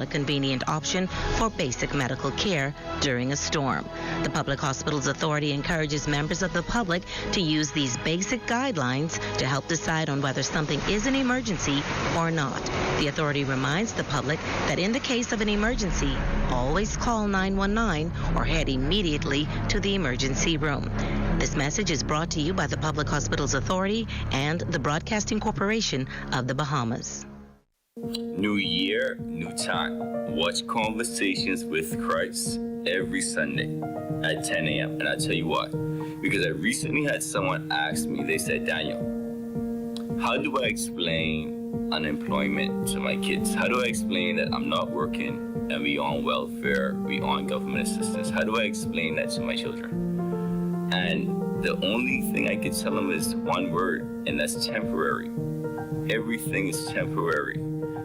a convenient option for basic medical care during a storm. The Public Hospitals Authority encourages members of the public to use these basic guidelines to help decide on whether something is an emergency or not. The authority reminds the public that in the case of an emergency, always call 911 or head immediately to the emergency room. This message is brought to you by the Public Hospitals Authority and the Broadcasting Corporation of the Bahamas. New year, new time. Watch Conversations with Christ every Sunday at 10 a.m. And I'll tell you why. Because I recently had someone ask me, they said, Daniel, how do I explain unemployment to my kids? How do I explain that I'm not working and we on welfare, we on government assistance? How do I explain that to my children? And the only thing I could tell them is one word, and that's temporary. Everything is temporary.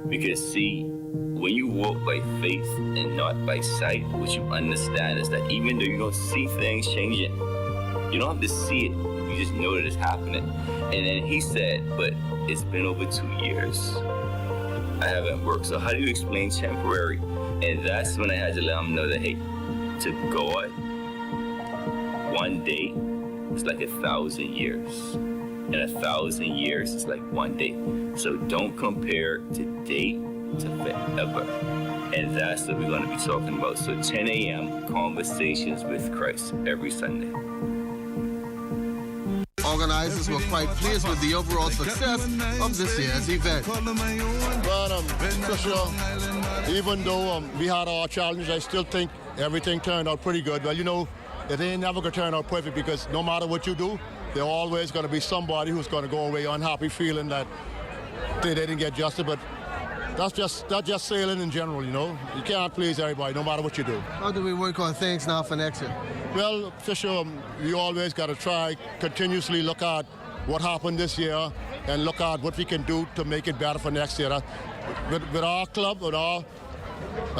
Because see, when you walk by faith and not by sight, what you understand is that even though you don't see things changing, you don't have to see it, you just know that it's happening. And then he said, but it's been over 2 years. I haven't worked. So how do you explain temporary? And that's when I had to let him know that, hey, to God, one day is like 1,000 years. And 1,000 years is like one day. So don't compare today to forever. And that's what we're going to be talking about. So 10 a.m. Conversations with Christ every Sunday. Organizers were quite pleased with the overall success of this year's event. Well, for sure, even though we had our challenges, I still think everything turned out pretty good. Well, you know, it ain't never going to turn out perfect because no matter what you do, there's always going to be somebody who's going to go away unhappy, feeling that they didn't get justice. But that's just sailing in general, you know. You can't please everybody, no matter what you do. How do we work on things now for next year? Well, for sure, we always got to try continuously look at what happened this year and look at what we can do to make it better for next year. With our club, with the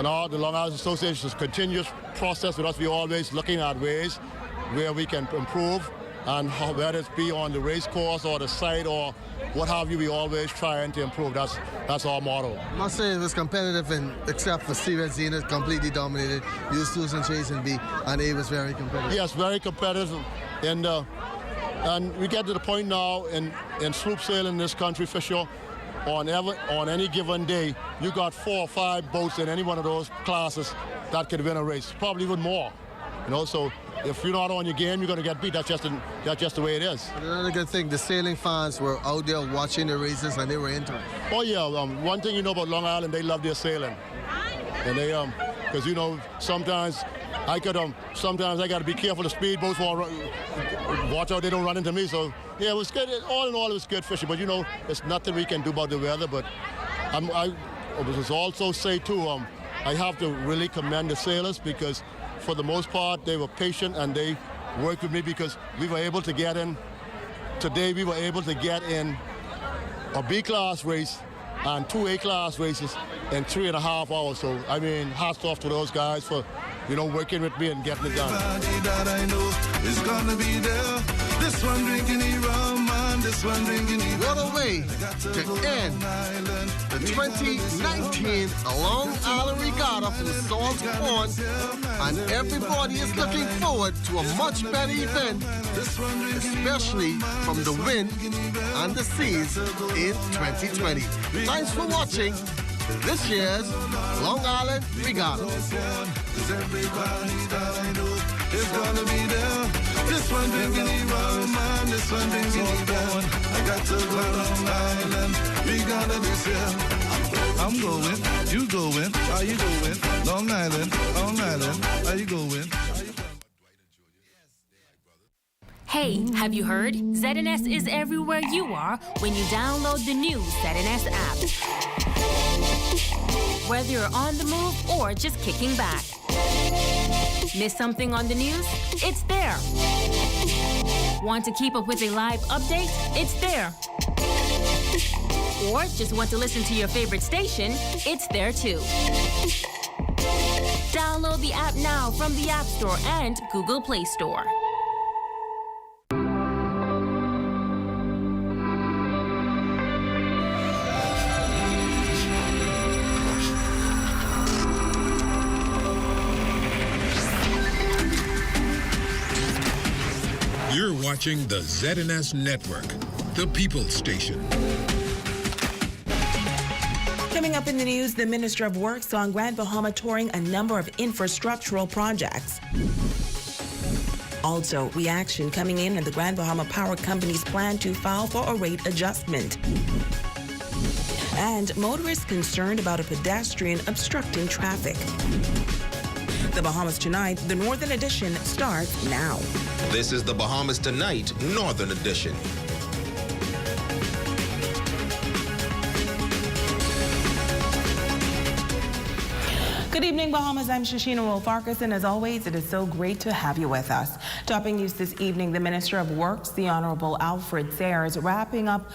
Long Island Association's continuous process with us, we're always looking at ways where we can improve. And whether it be on the race course or the site or what have you, we always trying to improve. That's our motto. I must say it was competitive, except for Steven Zenith, completely dominated. You, Susan Chase and B, and it was very competitive. Yes, very competitive. And we get to the point now in sloop sailing in this country, for sure, on any given day, you got 4 or 5 boats in any one of those classes that could win a race, probably even more. You know, so if you're not on your game, you're going to get beat. That's just the way it is. But another good thing, the sailing fans were out there watching the races and they were into it. Oh yeah, one thing you know about Long Island, they love their sailing, and they because you know sometimes I got to be careful. The speedboats watch out they don't run into me. So yeah, it was good. All in all, it was good fishing. But you know, there's nothing we can do about the weather. But I was also say too, I have to really commend the sailors because, for the most part, they were patient and they worked with me because we were able to get in. Today we were able to get in a B-class race and 2 A-class races in 3.5 hours. So, I mean, hats off to those guys for, you know, working with me and getting it done. That I know is gonna be there. This one drinking rum and this one drinking what a way to end the 2019 Long Island Regatta from Salt Pond, and everybody is looking forward to a much better event, especially from the wind and the seas in 2020. Thanks for watching this year's Long Island Regatta. It's gonna be there. This one drinking rum and this one drinking rum. I got to go Long Island. We gotta this year. I'm going, you going, are you going? Long Island, are you going? Hey, have you heard? ZNS is everywhere you are when you download the new ZNS app. Whether you're on the move or just kicking back. Miss something on the news? It's there. Want to keep up with a live update? It's there. Or just want to listen to your favorite station? It's there too. Download the app now from the App Store and Google Play Store. watching the ZNS Network, the People's Station. Coming up in the news, the Minister of Works on Grand Bahama touring a number of infrastructural projects. Also, reaction coming in on the Grand Bahama Power Company's plan to file for a rate adjustment. And motorists concerned about a pedestrian obstructing traffic. The Bahamas Tonight, the Northern Edition, starts now. This is the Bahamas Tonight, Northern Edition. Good evening, Bahamas. I'm Shashina Wolfarkas, and as always, it is so great to have you with us. Topping news this evening, the Minister of Works, the Honorable Alfred Sayers, wrapping up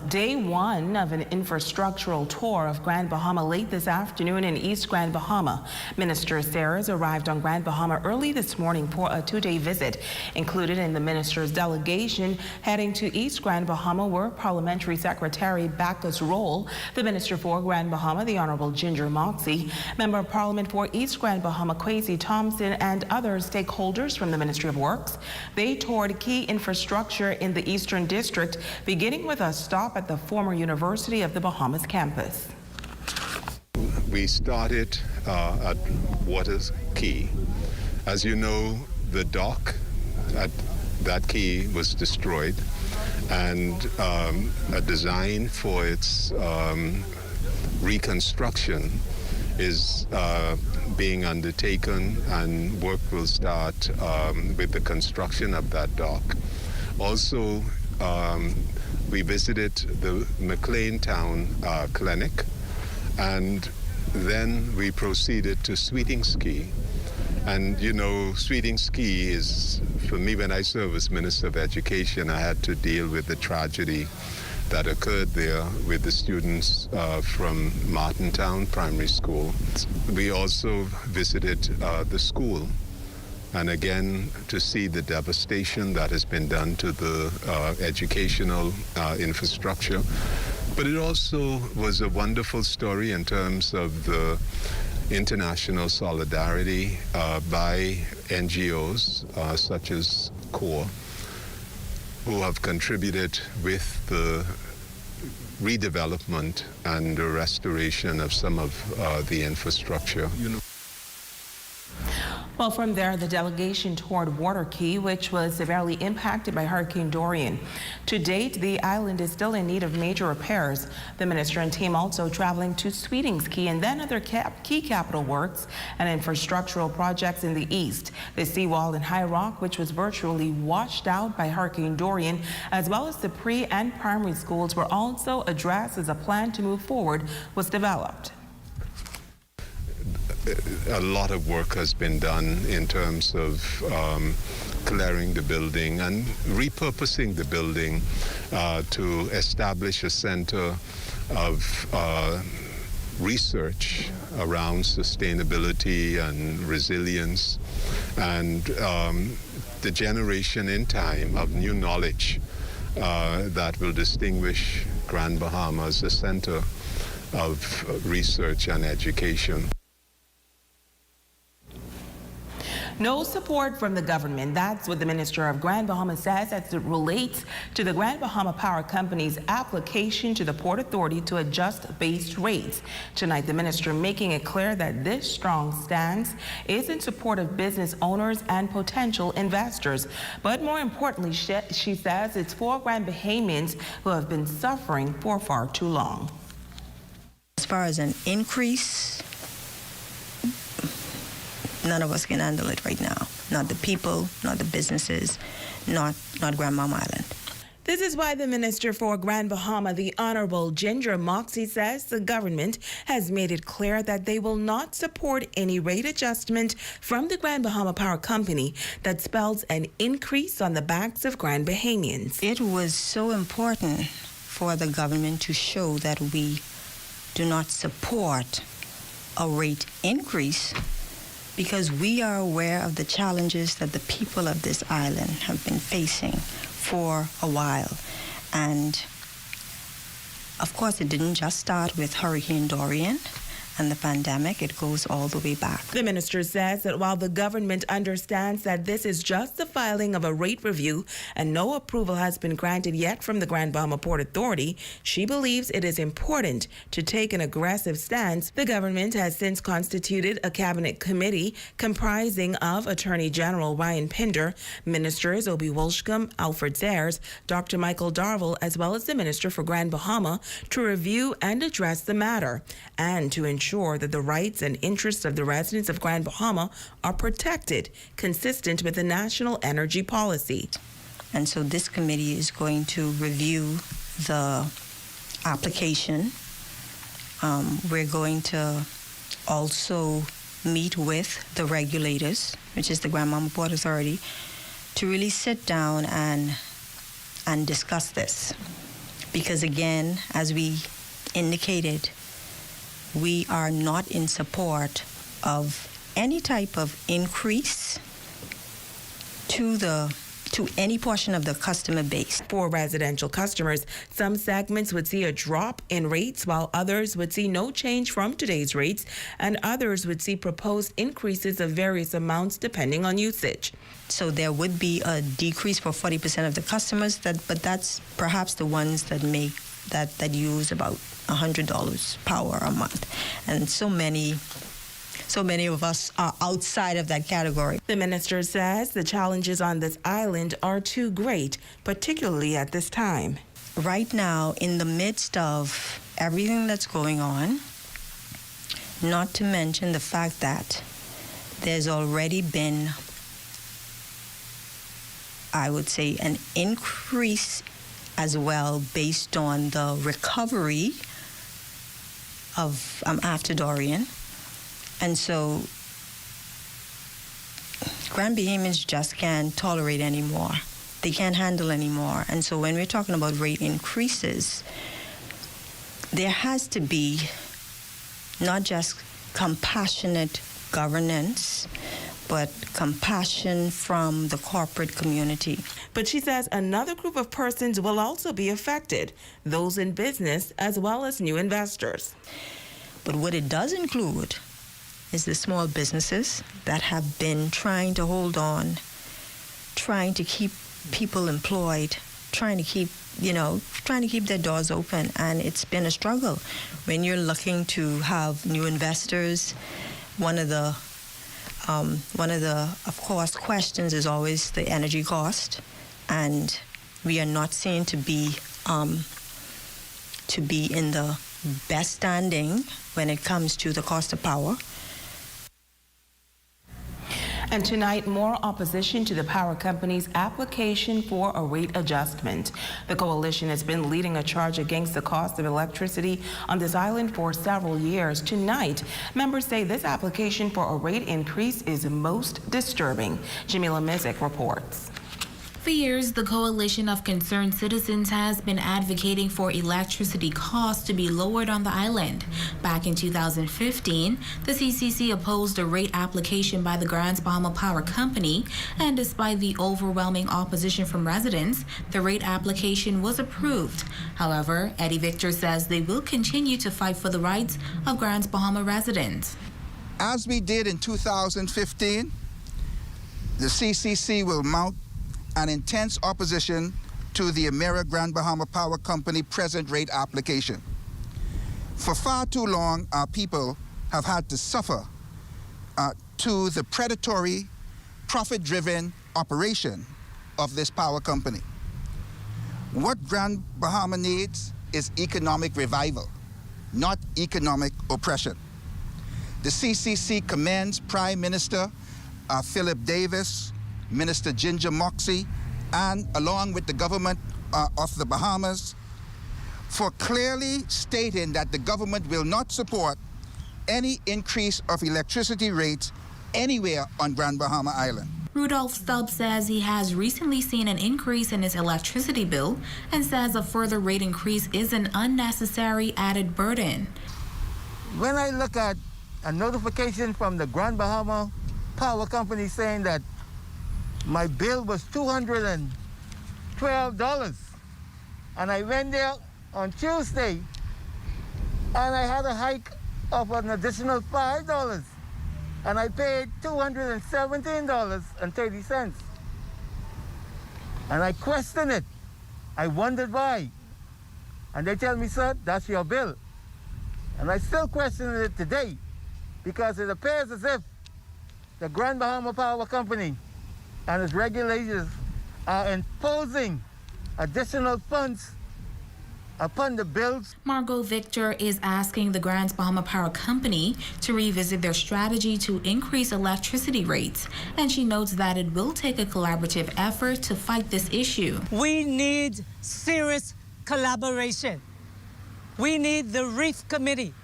day one of an infrastructural tour of Grand Bahama late this afternoon in East Grand Bahama. Minister Sayers arrived on Grand Bahama early this morning for a two-day visit. Included in the minister's delegation heading to East Grand Bahama were Parliamentary Secretary Bacchus Roll, the Minister for Grand Bahama, the Honorable Ginger Moxie, Member of Parliament for East Grand Bahama Kwesi Thompson, and other stakeholders from the Ministry of Works. They toured key infrastructure in the Eastern District, beginning with a stop at the former University of the Bahamas campus. We started at Waters Quay. As you know, the dock at that quay was destroyed, and a design for its reconstruction is being undertaken, and work will start with the construction of that dock. Also, we visited the McLean Town Clinic, and then we proceeded to Sweetings Quay. And you know, Sweetings Quay is, for me, when I served as Minister of Education, I had to deal with the tragedy that occurred there with the students from Martintown Primary School. We also visited the school, and again to see the devastation that has been done to the educational infrastructure. But it also was a wonderful story in terms of the international solidarity by NGOs such as CORE, who have contributed with the redevelopment and the restoration of some of the infrastructure. Well, from there, the delegation toured Water Quay, which was severely impacted by Hurricane Dorian. To date, the island is still in need of major repairs. The minister and team also traveling to Sweetings Quay and then other key capital works and infrastructural projects in the east. The seawall in High Rock, which was virtually washed out by Hurricane Dorian, as well as the pre and primary schools, were also addressed as a plan to move forward was developed. A lot of work has been done in terms of clearing the building and repurposing the building to establish a center of research around sustainability and resilience, and the generation in time of new knowledge that will distinguish Grand Bahama as a center of research and education. No support from the government. That's what the Minister of Grand Bahama says as it relates to the Grand Bahama Power Company's application to the Port Authority to adjust base rates. Tonight, the minister making it clear that this strong stance is in support of business owners and potential investors. But more importantly, she says it's for Grand Bahamians who have been suffering for far too long. As far as an increase, none of us can handle it right now. Not the people, not the businesses, not Grand Bahama Island. This is why the Minister for Grand Bahama, the Honorable Ginger Moxie, says the government has made it clear that they will not support any rate adjustment from the Grand Bahama Power Company that spells an increase on the backs of Grand Bahamians. It was so important for the government to show that we do not support a rate increase, because we are aware of the challenges that the people of this island have been facing for a while. And of course, it didn't just start with Hurricane Dorian, and the pandemic, it goes all the way back. The minister says that while the government understands that this is just the filing of a rate review and no approval has been granted yet from the Grand Bahama Port Authority, she believes it is important to take an aggressive stance. The government has since constituted a cabinet committee comprising of Attorney General Ryan Pinder, Ministers Obi Wolshcombe, Alfred Sayers, Dr. Michael Darville, as well as the Minister for Grand Bahama, to review and address the matter and to ensure that the rights and interests of the residents of Grand Bahama are protected, consistent with the national energy policy. And so this committee is going to review the application. We're going to also meet with the regulators, which is the Grand Bahama Port Authority, to really sit down and discuss this. Because again, as we indicated, we are not in support of any type of increase to any portion of the customer base. For residential customers, some segments would see a drop in rates, while others would see no change from today's rates, and others would see proposed increases of various amounts depending on usage. So there would be a decrease for 40% of the customers, but that's perhaps the ones that use about $100 power a month, and so many of us are outside of that category. The minister says the challenges on this island are too great, particularly at this time. Right now, in the midst of everything that's going on, not to mention the fact that there's already been, I would say, an increase as well based on the recovery of after Dorian. And so Grand Bahamians just can't tolerate anymore. They can't handle anymore. And so when we're talking about rate increases, there has to be not just compassionate governance, but compassion from the corporate community. But she says another group of persons will also be affected, those in business as well as new investors. But what it does include is the small businesses that have been trying to hold on, trying to keep people employed, trying to keep their doors open, and it's been a struggle. When you're looking to have new investors, one of the of course questions is always the energy cost, and we are not seen to be in the best standing when it comes to the cost of power. And tonight, more opposition to the power company's application for a rate adjustment. The coalition has been leading a charge against the cost of electricity on this island for several years. Tonight, members say this application for a rate increase is most disturbing. Jamila Mizik reports. For years, the Coalition of Concerned Citizens has been advocating for electricity costs to be lowered on the island. Back in 2015, the CCC opposed a rate application by the Grand Bahama Power Company, and despite the overwhelming opposition from residents, the rate application was approved. However, Eddie Victor says they will continue to fight for the rights of Grand Bahama residents. As we did in 2015, the CCC will mount an intense opposition to the Emera Grand Bahama Power Company present rate application. For far too long, our people have had to suffer to the predatory, profit-driven operation of this power company. What Grand Bahama needs is economic revival, not economic oppression. The CCC commends Prime Minister Philip Davis, Minister Ginger Moxie, and along with the government of the Bahamas, for clearly stating that the government will not support any increase of electricity rates anywhere on Grand Bahama Island. Rudolph Stubbs says he has recently seen an increase in his electricity bill and says a further rate increase is an unnecessary added burden. When I look at a notification from the Grand Bahama Power Company saying that my bill was $212, and I went there on Tuesday and I had a hike of an additional $5. And I paid $217.30. And I questioned it. I wondered why. And they tell me, sir, that's your bill. And I still question it today because it appears as if the Grand Bahama Power Company and its regulators are imposing additional funds upon the bills. Margot Victor is asking the Grand Bahama Power Company to revisit their strategy to increase electricity rates, and she notes that it will take a collaborative effort to fight this issue. We need serious collaboration. We need the Reef Committee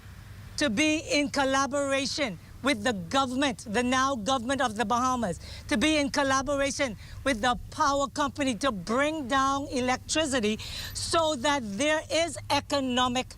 to be in collaboration with the government, the now government of the Bahamas, to be in collaboration with the power company to bring down electricity so that there is economic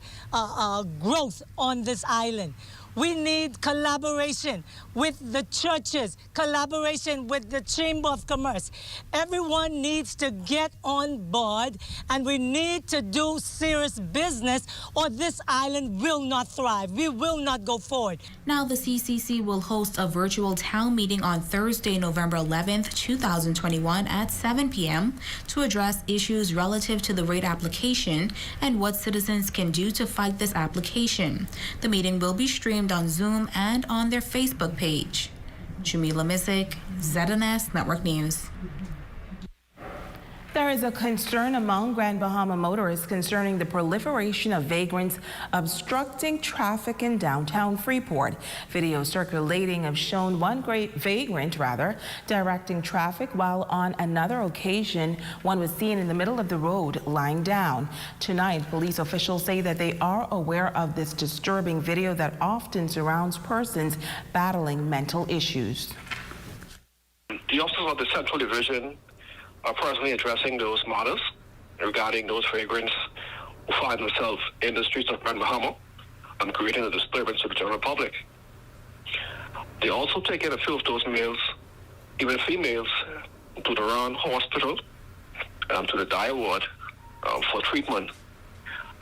growth on this island. We need collaboration with the churches, collaboration with the Chamber of Commerce. Everyone needs to get on board, and we need to do serious business, or this island will not thrive. We will not go forward. Now, the CCC will host a virtual town meeting on Thursday, November 11th, 2021 at 7 p.m. to address issues relative to the rate application and what citizens can do to fight this application. The meeting will be streamed on Zoom and on their Facebook page. Jamila Missick, ZNS Network News. There is a concern among Grand Bahama motorists concerning the proliferation of vagrants obstructing traffic in downtown Freeport. Video circulating have shown one great vagrant, directing traffic, while on another occasion, one was seen in the middle of the road lying down. Tonight, police officials say that they are aware of this disturbing video that often surrounds persons battling mental issues. The officers of the Central Division are personally addressing those matters regarding those vagrants who find themselves in the streets of Grand Bahama and creating a disturbance to the general public. They also take in a few of those males, even females, to the Round Hospital, to the Dyer Ward for treatment.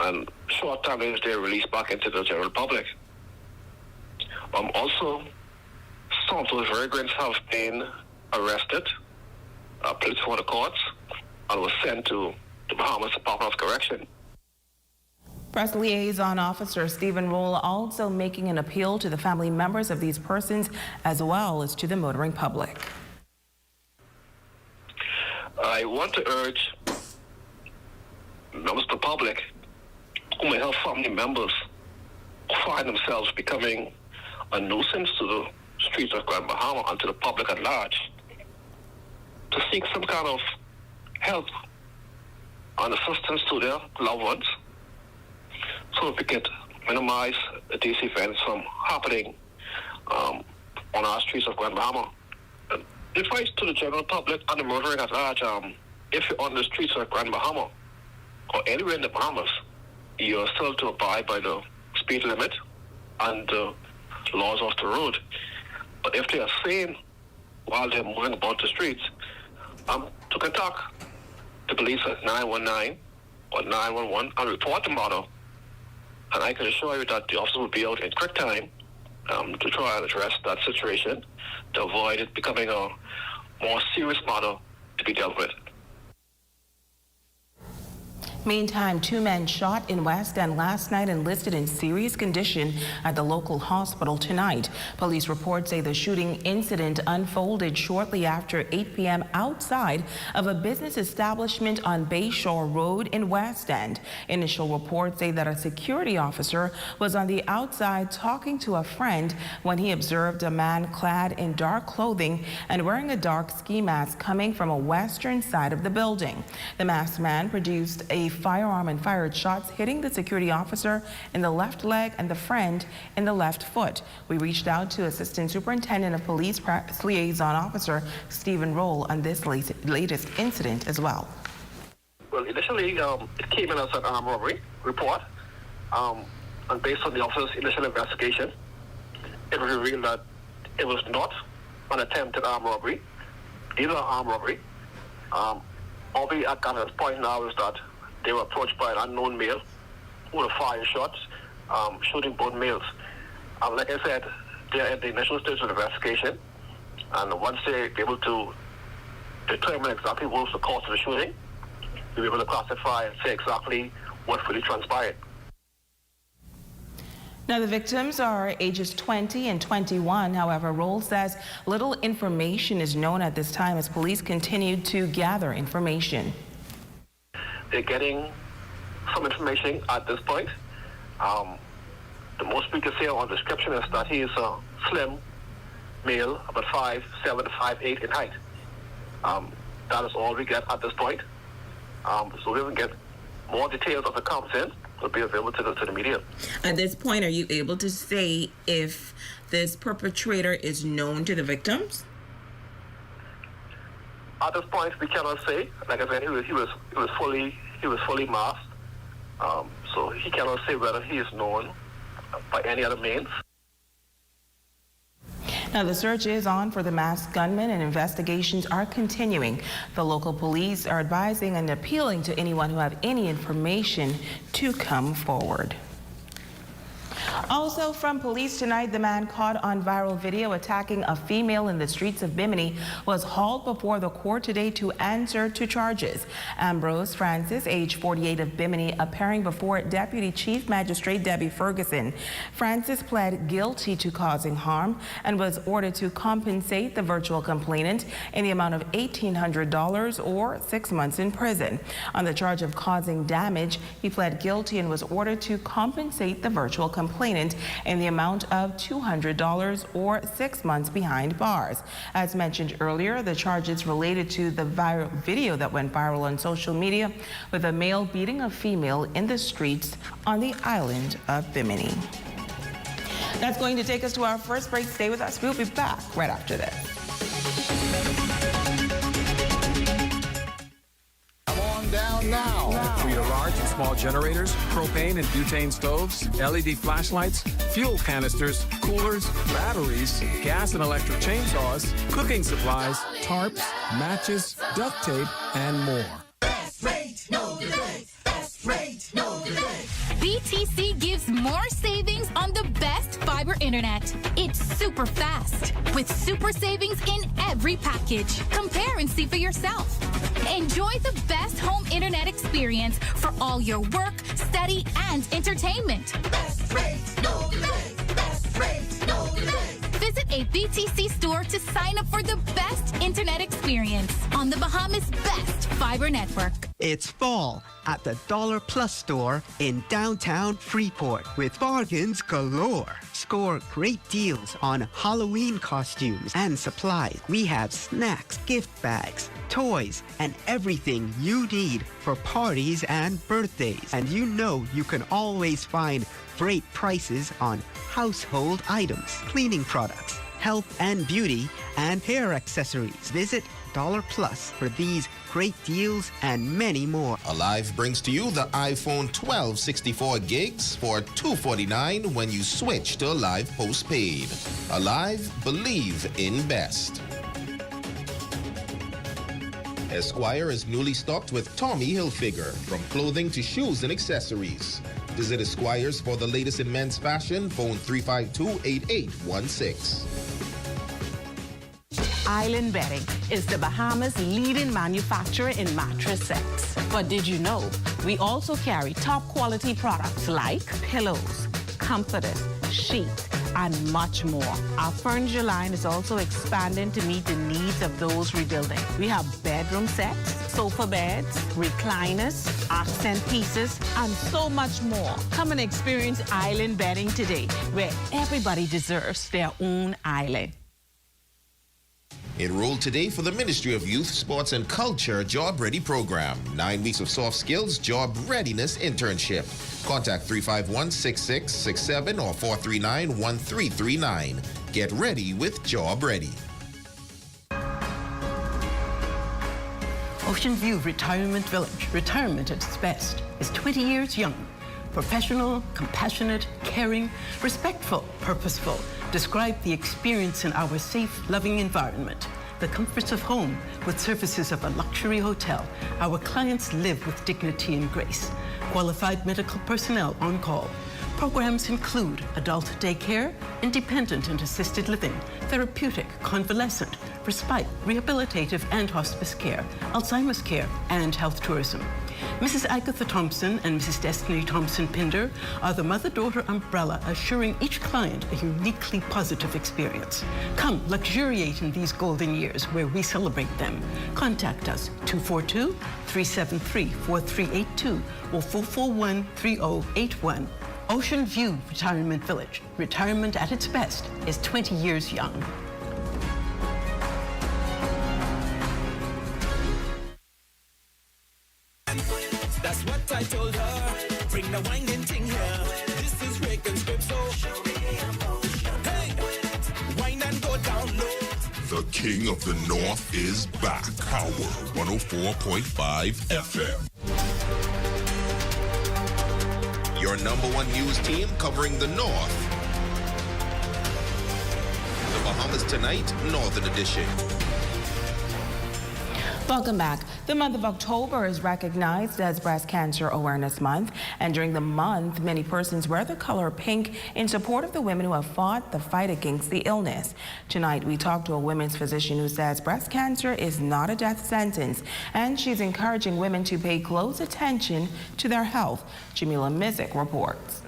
And short time later, they're released back into the general public. Also, some of those vagrants have been arrested, placed before the courts, and was sent to the Bahamas Department of Correction. Press Liaison Officer Stephen Roll also making an appeal to the family members of these persons as well as to the motoring public. I want to urge members of the public who may have family members who find themselves becoming a nuisance to the streets of Grand Bahama and to the public at large to seek some kind of help and assistance to their loved ones so that we could minimize these events from happening on our streets of Grand Bahama. Advice to the general public and the motoring at large, if you're on the streets of Grand Bahama or anywhere in the Bahamas, you're still to abide by the speed limit and the laws of the road. But if they are sane while they're moving about the streets, to contact the police at 919 or 911 and report the matter. And I can assure you that the officer will be out in quick time to try and address that situation to avoid it becoming a more serious matter to be dealt with. Meantime, 2 men shot in West End last night and listed in serious condition at the local hospital tonight. Police reports say the shooting incident unfolded shortly after 8 p.m. outside of a business establishment on Bayshore Road in West End. Initial reports say that a security officer was on the outside talking to a friend when he observed a man clad in dark clothing and wearing a dark ski mask coming from a western side of the building. The masked man produced a firearm and fired shots, hitting the security officer in the left leg and the friend in the left foot. We reached out to Assistant Superintendent of Police Press Liaison Officer Stephen Roll on this latest incident as well. Well, initially, it came in as an armed robbery report, and based on the officer's initial investigation, it was revealed that it was not an attempted armed robbery, either armed robbery. All we at this point now is that they were approached by an unknown male who would have fired shots, shooting both males. Like I said, they're in the initial stage of investigation, and once they're able to determine exactly what was the cause of the shooting, we'll be able to classify and say exactly what really transpired. Now, the victims are ages 20 and 21. However, Roll says little information is known at this time as police continue to gather information. They're getting some information at this point. The most we can say on description is that he is a slim male, about 5'7" to 5'8" in height. That is all we get at this point. So we will get more details as it comes in. Will be available to the media. At this point, are you able to say if this perpetrator is known to the victims? At this point, we cannot say. Like I said, he was fully masked, so he cannot say whether he is known by any other means. Now, the search is on for the masked gunman and investigations are continuing. The local police are advising and appealing to anyone who have any information to come forward. Also from police tonight, the man caught on viral video attacking a female in the streets of Bimini was hauled before the court today to answer to charges. Ambrose Francis, age 48 of Bimini, appearing before Deputy Chief Magistrate Debbie Ferguson. Francis pled guilty to causing harm and was ordered to compensate the virtual complainant in the amount of $1,800 or 6 months in prison. On the charge of causing damage, he pled guilty and was ordered to compensate the virtual complainant in the amount of $200 or 6 months behind bars. As mentioned earlier, the charges related to the viral video that went viral on social media with a male beating a female in the streets on the island of Bimini. That's going to take us to our first break. Stay with us. We'll be back right after this. Down now. For your large and small generators, propane and butane stoves, LED flashlights, fuel canisters, coolers, batteries, gas and electric chainsaws, cooking supplies, tarps, matches, duct tape, and more. Best rate, no delay. Best rate, no delay. BTC gives more savings on the best fiber internet. It's super fast with super savings in every package. Compare and see for yourself. Enjoy the best home internet experience for all your work, study, and entertainment. Best rate, no delay. Best rate, no delay. Visit a BTC store to sign up for the best internet experience on the Bahamas' best fiber network. It's fall at the Dollar Plus store in downtown Freeport with bargains galore. Score great deals on Halloween costumes and supplies. We have snacks, gift bags, toys, and everything you need for parties and birthdays. And you know you can always find great prices on household items, cleaning products, health and beauty, and hair accessories. Visit Dollar Plus for these great deals and many more. Alive brings to you the iPhone 12 64 gigs for $249 when you switch to Alive postpaid. Alive, believe in best. Esquire is newly stocked with Tommy Hilfiger, from clothing to shoes and accessories. Visit Esquire's for the latest in men's fashion. Phone 352-8816. Island Bedding is the Bahamas' leading manufacturer in mattress sets. But did you know we also carry top quality products like pillows, comforters, sheets, and much more. Our furniture line is also expanding to meet the needs of those rebuilding. We have bedroom sets, sofa beds, recliners, accent pieces, and so much more. Come and experience Island Bedding today, where everybody deserves their own island. Enroll today for the Ministry of Youth, Sports and Culture Job Ready program. 9 weeks of soft skills job readiness internship. Contact 351-6667 or 439-1339. Get ready with Job Ready. Ocean View Retirement Village, retirement at its best, is 20 years young. Professional, compassionate, caring, respectful, purposeful. Describe the experience in our safe, loving environment. The comforts of home with services of a luxury hotel. Our clients live with dignity and grace. Qualified medical personnel on call. Programs include adult daycare, independent and assisted living, therapeutic, convalescent, respite, rehabilitative and hospice care, Alzheimer's care, and health tourism. Mrs. Agatha Thompson and Mrs. Destiny Thompson-Pinder are the mother-daughter umbrella, assuring each client a uniquely positive experience. Come luxuriate in these golden years where we celebrate them. Contact us 242-373-4382 or 441-3081. Ocean View Retirement Village. Retirement at its best is 20 years young. That's what I told her. Bring the winding thing here. This is Reagan's so hey, wine and go down low. The King of the North is back. Power 104.5 FM. Your #1 news team covering the North. The Bahamas Tonight, Northern Edition. Welcome back. The month of October is recognized as Breast Cancer Awareness Month, and during the month, many persons wear the color pink in support of the women who have fought the fight against the illness. Tonight, we talked to a women's physician who says breast cancer is not a death sentence, and she's encouraging women to pay close attention to their health. Jamila Mizik reports.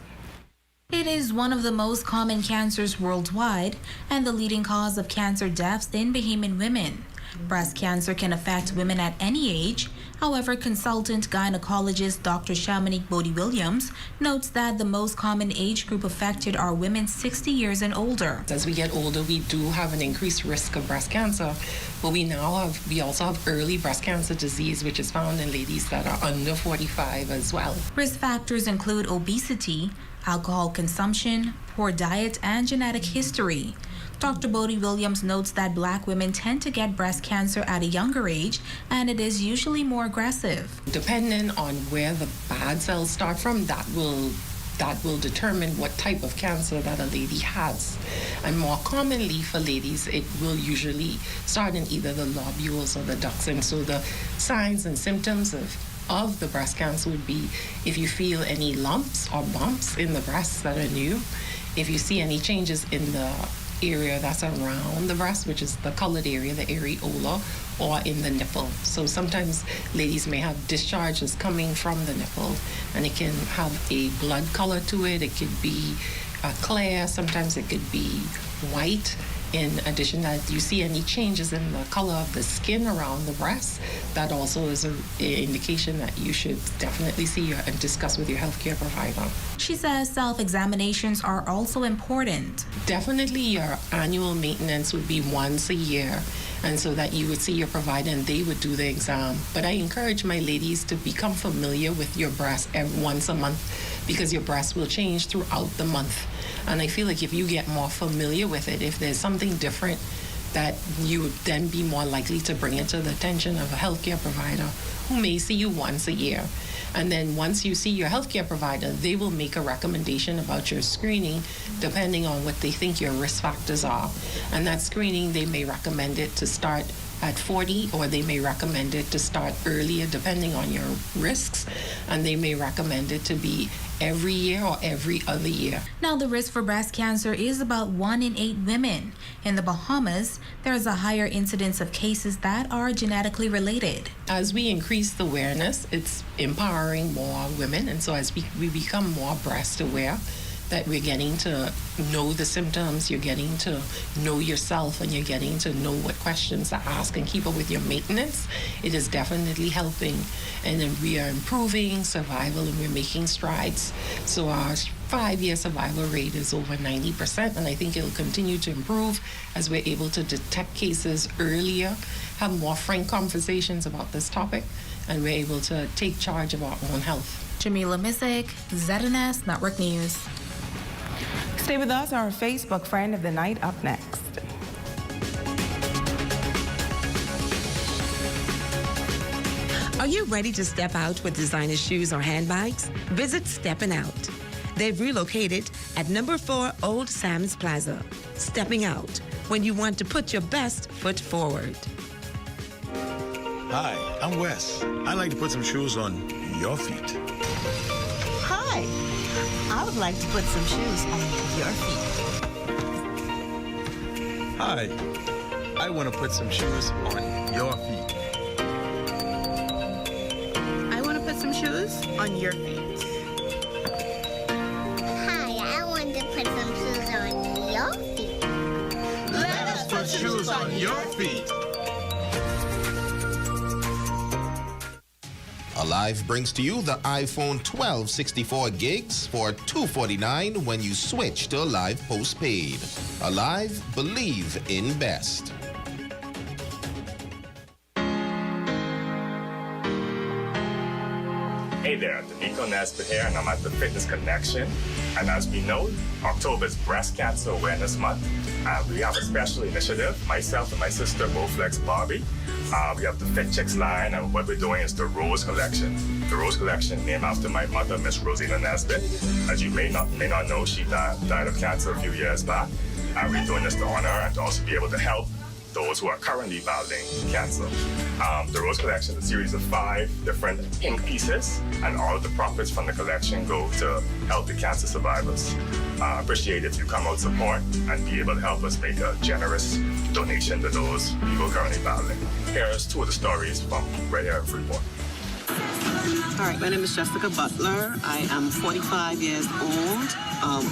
It is one of the most common cancers worldwide and the leading cause of cancer deaths in Bahamian women. Breast cancer can affect women at any age. However, consultant gynecologist Dr. Shamanique Bodie-Williams notes that the most common age group affected are women 60 years and older. As we get older, we do have an increased risk of breast cancer, but we also have early breast cancer disease, which is found in ladies that are under 45 as well. Risk factors include obesity, alcohol consumption, poor diet, and genetic history. Dr. Bodie-Williams notes that Black women tend to get breast cancer at a younger age, and it is usually more aggressive. Depending on where the bad cells start from, that will determine what type of cancer that a lady has. And more commonly for ladies, it will usually start in either the lobules or the ducts. And so the signs and symptoms of the breast cancer would be if you feel any lumps or bumps in the breasts that are new, if you see any changes in the area that's around the breast, which is the colored area, the areola, or in the nipple. So sometimes ladies may have discharges coming from the nipple, and it can have a blood color to it. It could be clear, sometimes it could be white. In addition, that you see any changes in the color of the skin around the breast, that also is an indication that you should definitely see and discuss with your healthcare provider. She says self-examinations are also important. Definitely your annual maintenance would be once a year, and so that you would see your provider and they would do the exam. But I encourage my ladies to become familiar with your breast once a month, because your breast will change throughout the month. And I feel like if you get more familiar with it, if there's something different, that you would then be more likely to bring it to the attention of a healthcare provider who may see you once a year. And then once you see your healthcare provider, they will make a recommendation about your screening depending on what they think your risk factors are. And that screening, they may recommend it to start at 40, or they may recommend it to start earlier depending on your risks, and they may recommend it to be every year or every other year. Now, the risk for breast cancer is about 1 in 8 women. In the Bahamas, there is a higher incidence of cases that are genetically related. As we increase the awareness, it's empowering more women, and so as we become more breast aware, that we're getting to know the symptoms, you're getting to know yourself, and you're getting to know what questions to ask and keep up with your maintenance, it is definitely helping. And then we are improving survival, and we're making strides. So our 5-year survival rate is over 90%, and I think it'll continue to improve as we're able to detect cases earlier, have more frank conversations about this topic, and we're able to take charge of our own health. Jamila Mizik, ZNS Network News. Stay with us, our Facebook friend of the night up next. Are you ready to step out with designer shoes or handbags? Visit Steppin' Out. They've relocated at number 4 Old Sam's Plaza. Stepping out when you want to put your best foot forward. Hi, I'm Wes. I like to put some shoes on your feet. Hi, I would like to put some shoes on your feet. Hi, I want to put some shoes on your feet. I want to put some shoes on your feet. Hi, I want to put some shoes on your feet. Let us put shoes on your feet. Alive brings to you the iPhone 12 64 gigs for $249 when you switch to Alive postpaid. Alive, believe in best. Hey there, D'Amico Nesbitt here, and I'm at the Fitness Connection. And as we know, October is Breast Cancer Awareness Month. We have a special initiative, myself and my sister, Bowflex Barbie. We have the Fit Chicks line, and what we're doing is the Rose Collection. The Rose Collection, named after my mother, Miss Rosina Nesbitt. As you may not know, she died of cancer a few years back. We're doing this to honor her and to also be able to help those who are currently battling cancer. The Rose Collection is a series of 5 different ink pieces, and all of the profits from the collection go to help the cancer survivors. I appreciate if you come out support and be able to help us make a generous donation to those people currently battling. Here's 2 of the stories from right here in Freeport. All right, my name is Jessica Butler. I am 45 years old.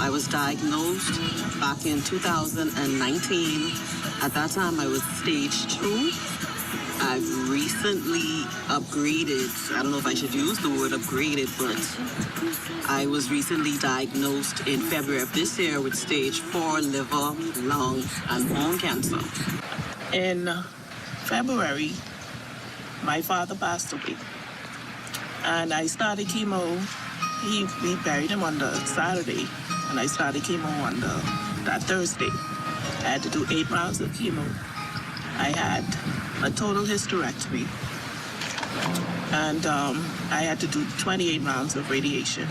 I was diagnosed back in 2019. At that time, I was stage 2. I've recently upgraded. I don't know if I should use the word upgraded, but I was recently diagnosed in February of this year with stage 4 liver, lung, and bone cancer. In February, my father passed away. And I started chemo. We buried him on the Saturday, and I started chemo on that Thursday. I had to do 8 rounds of chemo. I had a total hysterectomy, and I had to do 28 rounds of radiation.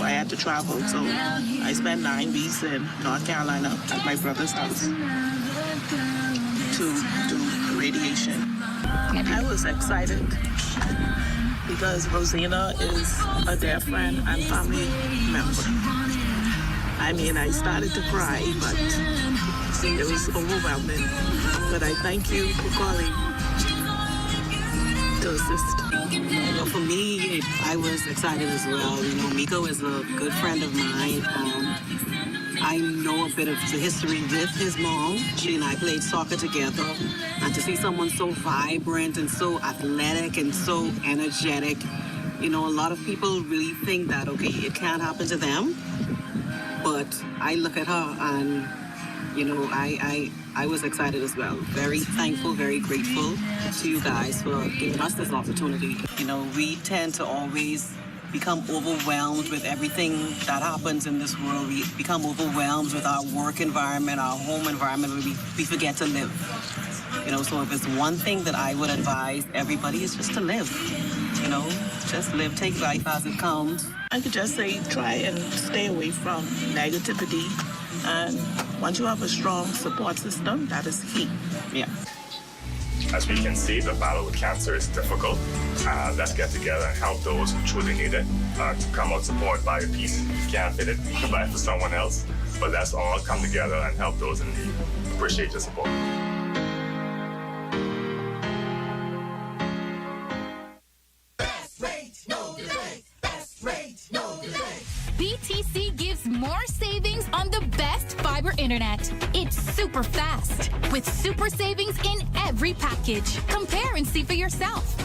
I had to travel, so I spent 9 weeks in North Carolina at my brother's house to do radiation. I was excited because Rosina is a dear friend and family member. I mean, I started to cry, but it was overwhelming. But I thank you for calling to assist. You know, for me, I was excited as well. You know, Miko is a good friend of mine. I know a bit of the history with his mom. She and I played soccer together. And to see someone so vibrant and so athletic and so energetic, you know, a lot of people really think that, okay, it can't happen to them. But I look at her and, you know, I was excited as well. Very thankful, very grateful to you guys for giving us this opportunity. You know, we tend to always become overwhelmed with everything that happens in this world. We become overwhelmed with our work environment, our home environment, where we forget to live. You know, so if it's one thing that I would advise everybody is just to live. You know, just live, take life as it comes. I could just say try and stay away from negativity. And once you have a strong support system, that is key. Yeah. As we can see, the battle with cancer is difficult. Let's get together and help those who truly need it. Come out support, buy a piece. If you can't fit it, buy it for someone else. But let's all come together and help those in need. Appreciate your support. BTC gives more savings on the best fiber internet. It's super fast with super savings in every package. Compare and see for yourself.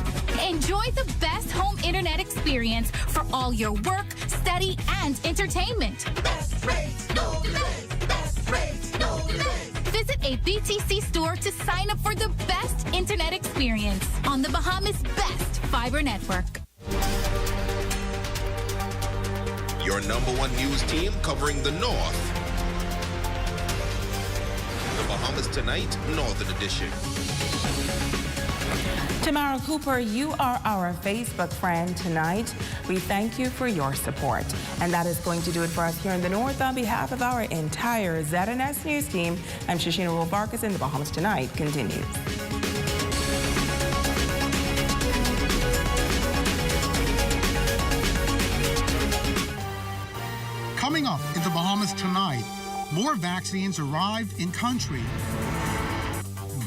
Enjoy the best home internet experience for all your work, study, and entertainment. Best rates, no delays. Best rates, no delays. Visit a BTC store to sign up for the best internet experience on the Bahamas' best fiber network. Your #1 news team covering the North. The Bahamas Tonight, Northern Edition. Tamara Cooper, you are our Facebook friend tonight. We thank you for your support. And that is going to do it for us here in the North. On behalf of our entire ZNS News team, I'm Shoshana Wolf-Farkas, and the Bahamas Tonight continues. the Bahamas tonight. More vaccines arrive in country.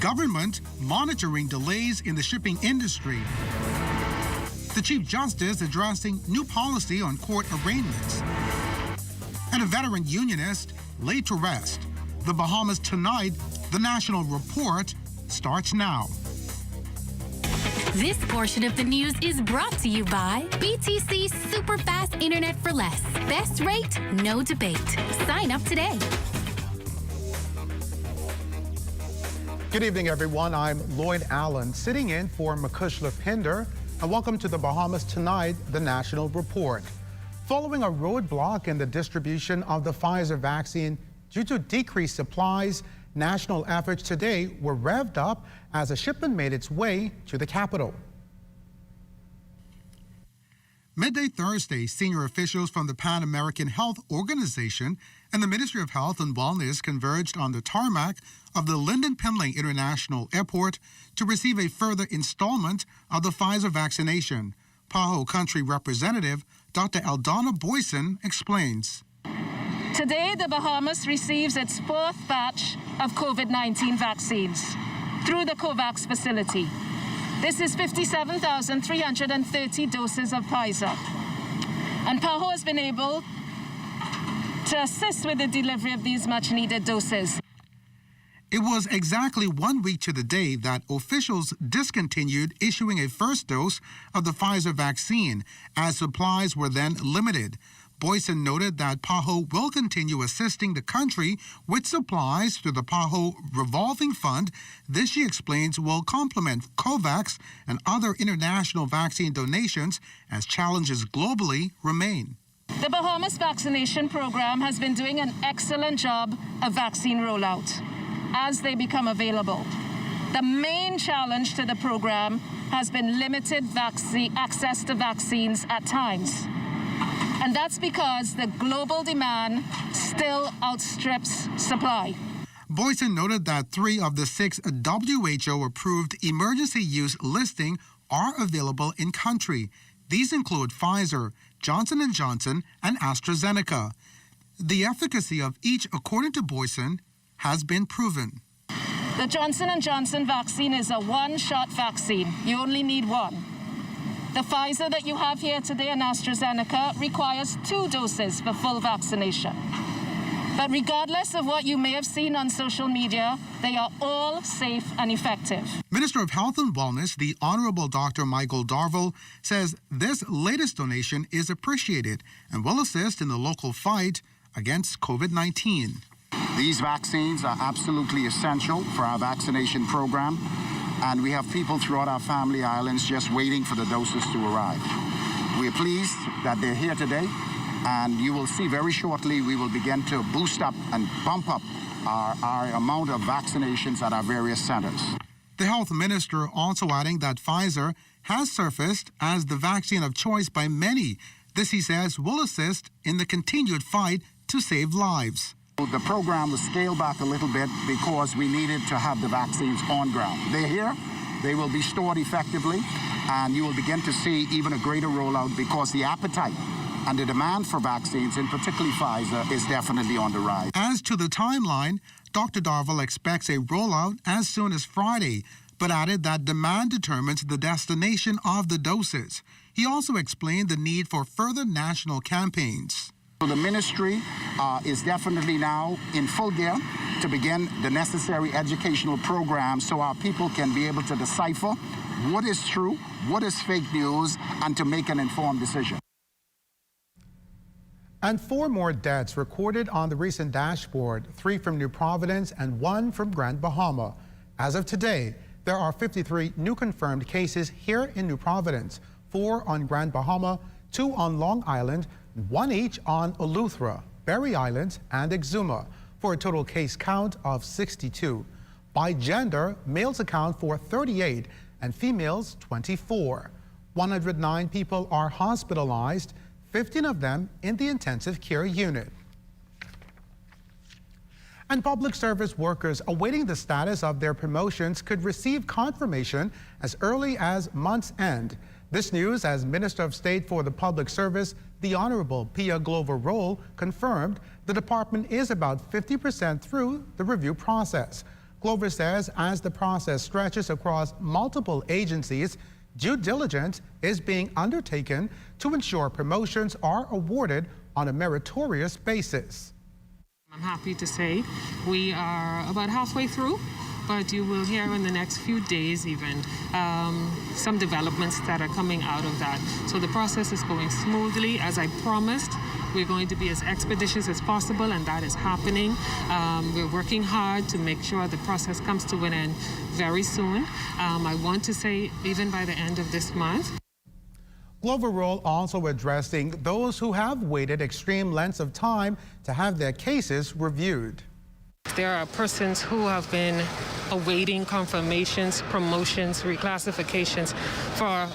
Government monitoring delays in the shipping industry. The Chief Justice addressing new policy on court arraignments. And a veteran unionist laid to rest. The Bahamas tonight, the National Report starts now. This portion of the news is brought to you by BTC Super Fast Internet for Less. Best rate, no debate. Sign up today. Good evening, everyone. I'm Lloyd Allen, sitting in for Makushla Pinder, and welcome to the Bahamas tonight, the National Report. Following a roadblock in the distribution of the Pfizer vaccine due to decreased supplies, national efforts today were revved up as a shipment made its way to the capital. Midday Thursday, senior officials from the Pan American Health Organization and the Ministry of Health and Wellness converged on the tarmac of the Lyndon Pinley International Airport to receive a further installment of the Pfizer vaccination. PAHO Country Representative Dr. Eldana Boyson explains. Today, the Bahamas receives its fourth batch of COVID-19 vaccines through the COVAX facility. This is 57,330 doses of Pfizer. And PAHO has been able to assist with the delivery of these much-needed doses. It was exactly 1 week to the day that officials discontinued issuing a first dose of the Pfizer vaccine as supplies were then limited. Boyson noted that PAHO will continue assisting the country with supplies through the PAHO Revolving Fund. This, she explains, will complement COVAX and other international vaccine donations as challenges globally remain. The Bahamas vaccination program has been doing an excellent job of vaccine rollout as they become available. The main challenge to the program has been limited access to vaccines at times. And that's because the global demand still outstrips supply. Boyson noted that 3 of the 6 WHO-approved emergency use listing are available in country. These include Pfizer, Johnson & Johnson, and AstraZeneca. The efficacy of each, according to Boyson, has been proven. The Johnson & Johnson vaccine is a one-shot vaccine. You only need one. The Pfizer that you have here today and AstraZeneca requires 2 doses for full vaccination. But regardless of what you may have seen on social media, they are all safe and effective. Minister of Health and Wellness, the Honorable Dr. Michael Darville, says this latest donation is appreciated and will assist in the local fight against COVID-19. These vaccines are absolutely essential for our vaccination program, and we have people throughout our family islands just waiting for the doses to arrive. We're pleased that they're here today, and you will see very shortly we will begin to boost up and bump up our amount of vaccinations at our various centers. The health minister also adding that Pfizer has surfaced as the vaccine of choice by many. This, he says, will assist in the continued fight to save lives. The program was scaled back a little bit because we needed to have the vaccines on ground. They're here, they will be stored effectively, and you will begin to see even a greater rollout because the appetite and the demand for vaccines, and particularly Pfizer, is definitely on the rise. As to the timeline, Dr. Darville expects a rollout as soon as Friday, but added that demand determines the destination of the doses. He also explained the need for further national campaigns. The ministry is definitely now in full gear to begin the necessary educational programs so our people can be able to decipher what is true, what is fake news, and to make an informed decision. And 4 more deaths recorded on the recent dashboard, 3 from New Providence and 1 from Grand Bahama. As of today, there are 53 new confirmed cases here in New Providence, 4 on Grand Bahama, 2 on Long Island, 1 each on Eleuthera, Berry Islands, and Exuma, for a total case count of 62. By gender, males account for 38 and females 24. 109 people are hospitalized, 15 of them in the intensive care unit. And public service workers awaiting the status of their promotions could receive confirmation as early as month's end. This news as Minister of State for the Public Service, the Honorable Pia Glover Roll, confirmed The department is about 50% through the review process. Glover says as the process stretches across multiple agencies, due diligence is being undertaken to ensure promotions are awarded on a meritorious basis. I'm happy to say we are about halfway through, but you will hear in the next few days even some developments that are coming out of that. So the process is going smoothly. As I promised, we're going to be as expeditious as possible, and that is happening. We're working hard to make sure the process comes to an end very soon. I want to say even by the end of this month. Glover will also addressing those who have waited extreme lengths of time to have their cases reviewed. There are persons who have been awaiting confirmations, promotions, reclassifications for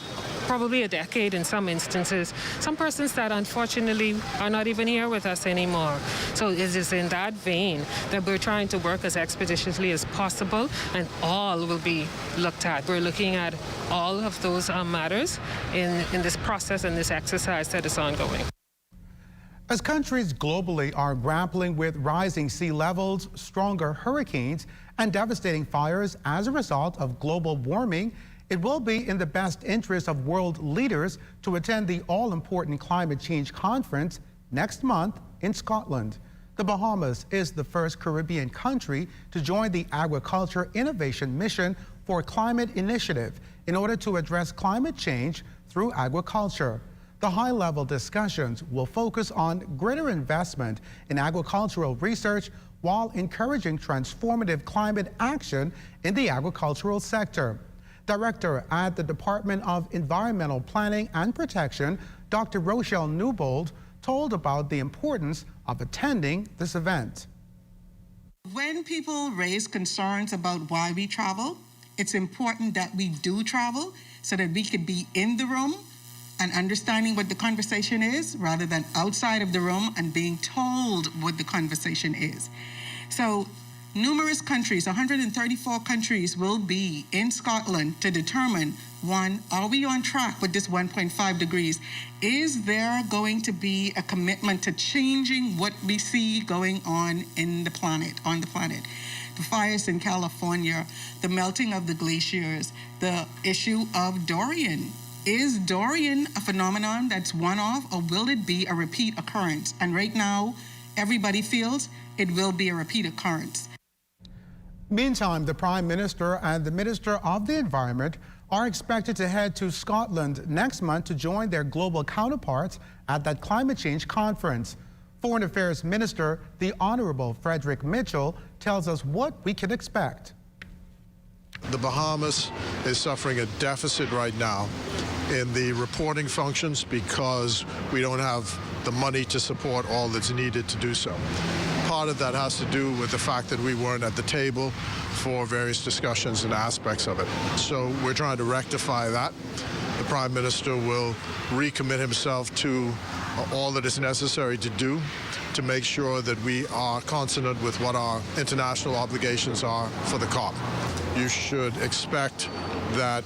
probably a decade in some instances. Some persons that unfortunately are not even here with us anymore. So it is in that vein that we're trying to work as expeditiously as possible, and all will be looked at. We're looking at all of those matters in this process and this exercise that is ongoing. As countries globally are grappling with rising sea levels, stronger hurricanes, and devastating fires as a result of global warming, it will be in the best interest of world leaders to attend the all-important climate change conference next month in Scotland. The Bahamas is the first Caribbean country to join the Agriculture Innovation Mission for Climate Initiative in order to address climate change through agriculture. The high-level discussions will focus on greater investment in agricultural research while encouraging transformative climate action in the agricultural sector. Director at the Department of Environmental Planning and Protection, Dr. Rochelle Newbold, told about the importance of attending this event. When people raise concerns about why we travel, it's important that we do travel so that we can be in the room and understanding what the conversation is rather than outside of the room and being told what the conversation is. So numerous countries, 134 countries, will be in Scotland to determine, one, are we on track with this 1.5 degrees? Is there going to be a commitment to changing what we see going on in the planet, The fires in California, the melting of the glaciers, the issue of Dorian. Is Dorian a phenomenon that's one-off, or will it be a repeat occurrence? And right now, everybody feels it will be a repeat occurrence. Meantime, the Prime Minister and the Minister of the Environment are expected to head to Scotland next month to join their global counterparts at that climate change conference. Foreign Affairs Minister, the Honorable Frederick Mitchell, tells us what we can expect. The Bahamas is suffering a deficit right now in the reporting functions because we don't have the money to support all that's needed to do so. Part of that has to do with the fact that we weren't at the table for various discussions and aspects of it. So we're trying to rectify that. The Prime Minister will recommit himself to all that is necessary to do to make sure that we are consonant with what our international obligations are for the COP. You should expect that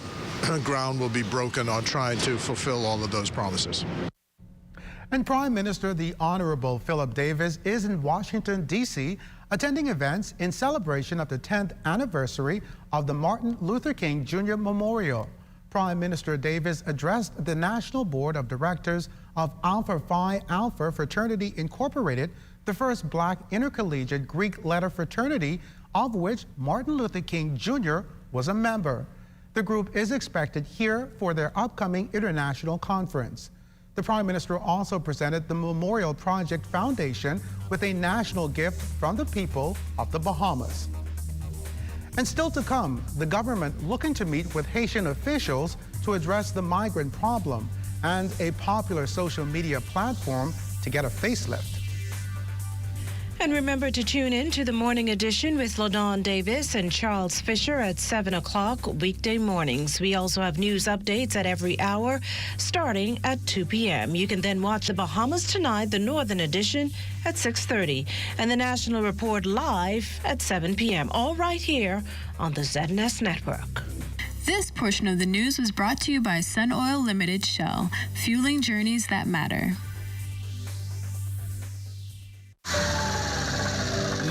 ground will be broken on trying to fulfill all of those promises. And Prime Minister the Honorable Philip Davis is in Washington, D.C., attending events in celebration of the 10th anniversary of the Martin Luther King Jr. Memorial. Prime Minister Davis addressed the National Board of Directors of Alpha Phi Alpha Fraternity Incorporated, the first Black intercollegiate Greek letter fraternity, of which Martin Luther King Jr. was a member. The group is expected here for their upcoming international conference. The Prime Minister also presented the Memorial Project Foundation with a national gift from the people of the Bahamas. And still to come, the government looking to meet with Haitian officials to address the migrant problem, and a popular social media platform to get a facelift. And remember to tune in to the morning edition with LaDawn Davis and Charles Fisher at 7 o'clock weekday mornings. We also have news updates at every hour starting at 2 p.m. You can then watch the Bahamas Tonight, the Northern Edition, at 6:30, and the National Report live at 7 p.m. All right here on the ZNS Network. This portion of the news was brought to you by Sun Oil Limited Shell, fueling journeys that matter.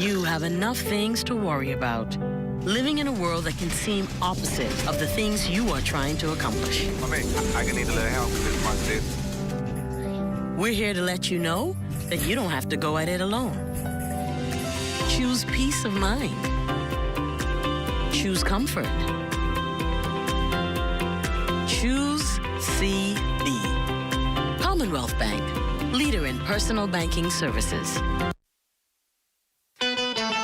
You have enough things to worry about. Living in a world that can seem opposite of the things you are trying to accomplish. I can need a little help with this month, sis. We're here to let you know that you don't have to go at it alone. Choose peace of mind. Choose comfort. Choose CB. Commonwealth Bank, leader in personal banking services.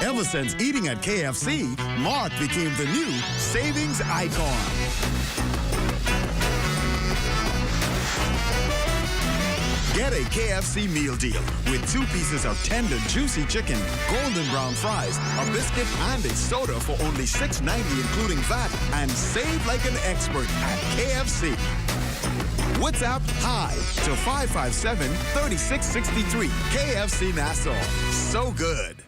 Ever since eating at KFC, Mark became the new savings icon. Get a KFC meal deal with 2 pieces of tender, juicy chicken, golden brown fries, a biscuit, and a soda for only $6.90 including VAT, and save like an expert at KFC. WhatsApp HI to 557-3663. KFC Nassau. So good.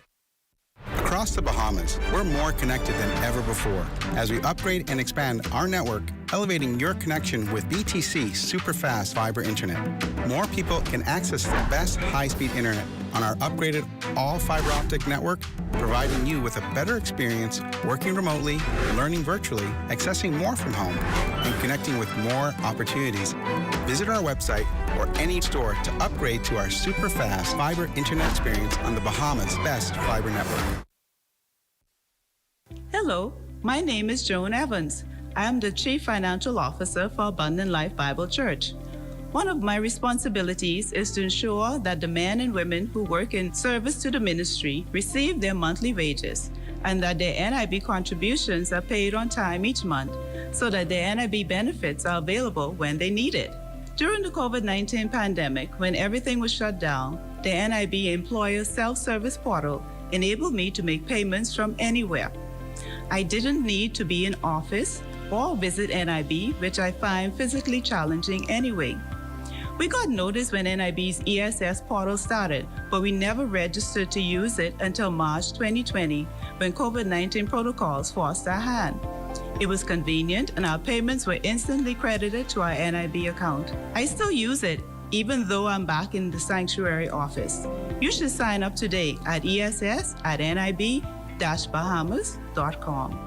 Across the Bahamas, we're more connected than ever before as we upgrade and expand our network, elevating your connection with BTC Superfast Fiber Internet. More people can access the best high-speed internet on our upgraded all-fiber optic network, providing you with a better experience working remotely, learning virtually, accessing more from home, and connecting with more opportunities. Visit our website or any store to upgrade to our super-fast fiber internet experience on the Bahamas' best fiber network. Hello, my name is Joan Evans. I am the Chief Financial Officer for Abundant Life Bible Church. One of my responsibilities is to ensure that the men and women who work in service to the ministry receive their monthly wages and that their NIB contributions are paid on time each month so that their NIB benefits are available when they need it. During the COVID-19 pandemic, when everything was shut down, the NIB Employer Self-Service Portal enabled me to make payments from anywhere. I didn't need to be in office or visit NIB, which I find physically challenging anyway. We got notice when NIB's ESS portal started, but we never registered to use it until March 2020, when COVID-19 protocols forced our hand. It was convenient and our payments were instantly credited to our NIB account. I still use it, even though I'm back in the sanctuary office. You should sign up today at ess@nib-bahamas.com.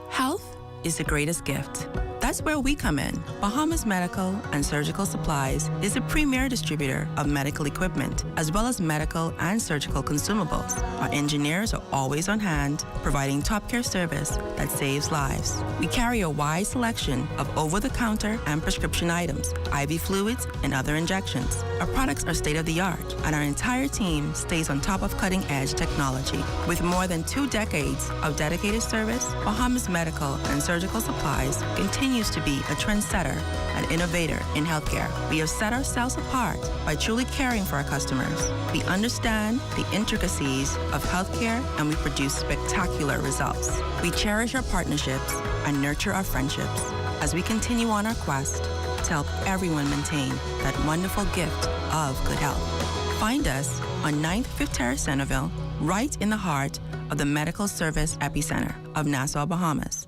Health is the greatest gift. That's where we come in. Bahamas Medical and Surgical Supplies is a premier distributor of medical equipment, as well as medical and surgical consumables. Our engineers are always on hand, providing top care service that saves lives. We carry a wide selection of over-the-counter and prescription items, IV fluids, and other injections. Our products are state-of-the-art, and our entire team stays on top of cutting-edge technology. With more than 2 decades of dedicated service, Bahamas Medical and Surgical Supplies continues to be a trendsetter and innovator in healthcare. We have set ourselves apart by truly caring for our customers. We understand the intricacies of healthcare and we produce spectacular results. We cherish our partnerships and nurture our friendships as we continue on our quest to help everyone maintain that wonderful gift of good health. Find us on 9th Fifth Terrace, Centerville, right in the heart of the medical service epicenter of Nassau, Bahamas.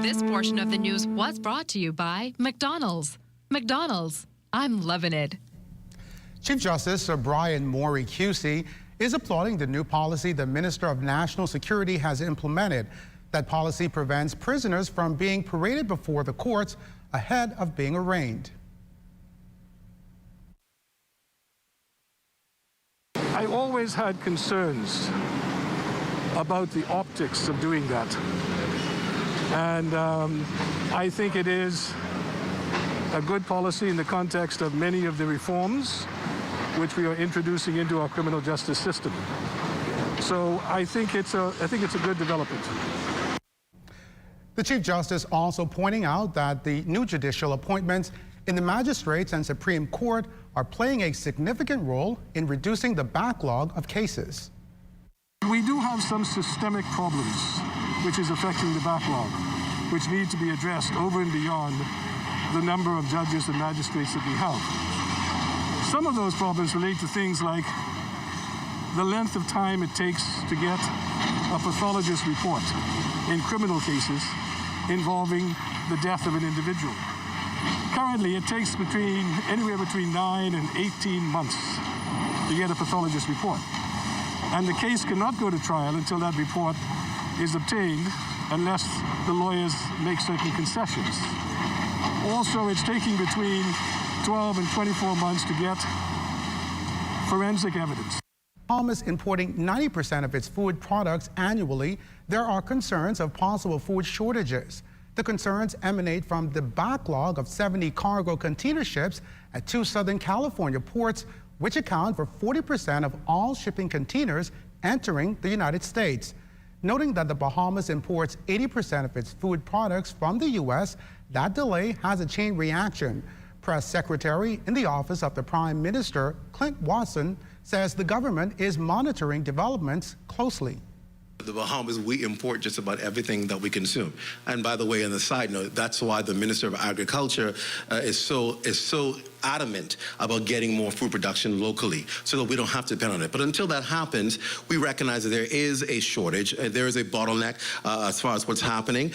This portion of the news was brought to you by McDonald's. McDonald's, I'm loving it. Chief Justice Brian Morey QC is applauding the new policy the Minister of National Security has implemented. That policy prevents prisoners from being paraded before the courts ahead of being arraigned. I always had concerns about the optics of doing that. And I think it is a good policy in the context of many of the reforms which we are introducing into our criminal justice system. So I think it's a good development. The Chief Justice also pointing out that the new judicial appointments in the magistrates and Supreme Court are playing a significant role in reducing the backlog of cases. We do have some systemic problems which is affecting the backlog, which need to be addressed over and beyond the number of judges and magistrates that we have. Some of those problems relate to things like the length of time it takes to get a pathologist report in criminal cases involving the death of an individual. Currently, it takes anywhere between 9 and 18 months to get a pathologist report. And the case cannot go to trial until that report is obtained unless the lawyers make certain concessions. Also, it's taking between 12 and 24 months to get forensic evidence. Bahamas importing 90% of its food products annually, there are concerns of possible food shortages. The concerns emanate from the backlog of 70 cargo container ships at 2 Southern California ports, which account for 40% of all shipping containers entering the United States. Noting that the Bahamas imports 80% of its food products from the U.S., that delay has a chain reaction. Press Secretary in the Office of the Prime Minister, Clint Watson, says the government is monitoring developments closely. The Bahamas, we import just about everything that we consume. And by the way, on the side note, that's why the Minister of Agriculture is so adamant about getting more food production locally so that we don't have to depend on it. But until that happens, we recognize that there is a shortage, there is a bottleneck as far as what's happening.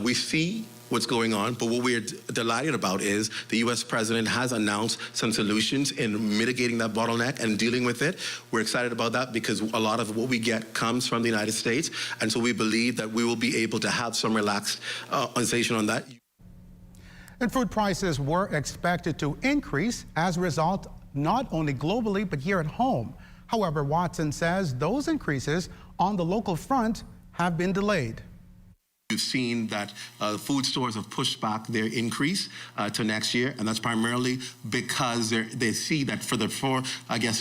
We see what's going on, but what we're delighted about is the U.S. President has announced some solutions in mitigating that bottleneck and dealing with it. We're excited about that because a lot of what we get comes from the United States, and so we believe that we will be able to have some relaxation on that. And food prices were expected to increase as a result, not only globally, but here at home. However, Watson says those increases on the local front have been delayed. We've seen that food stores have pushed back their increase to next year, and that's primarily because they see that for the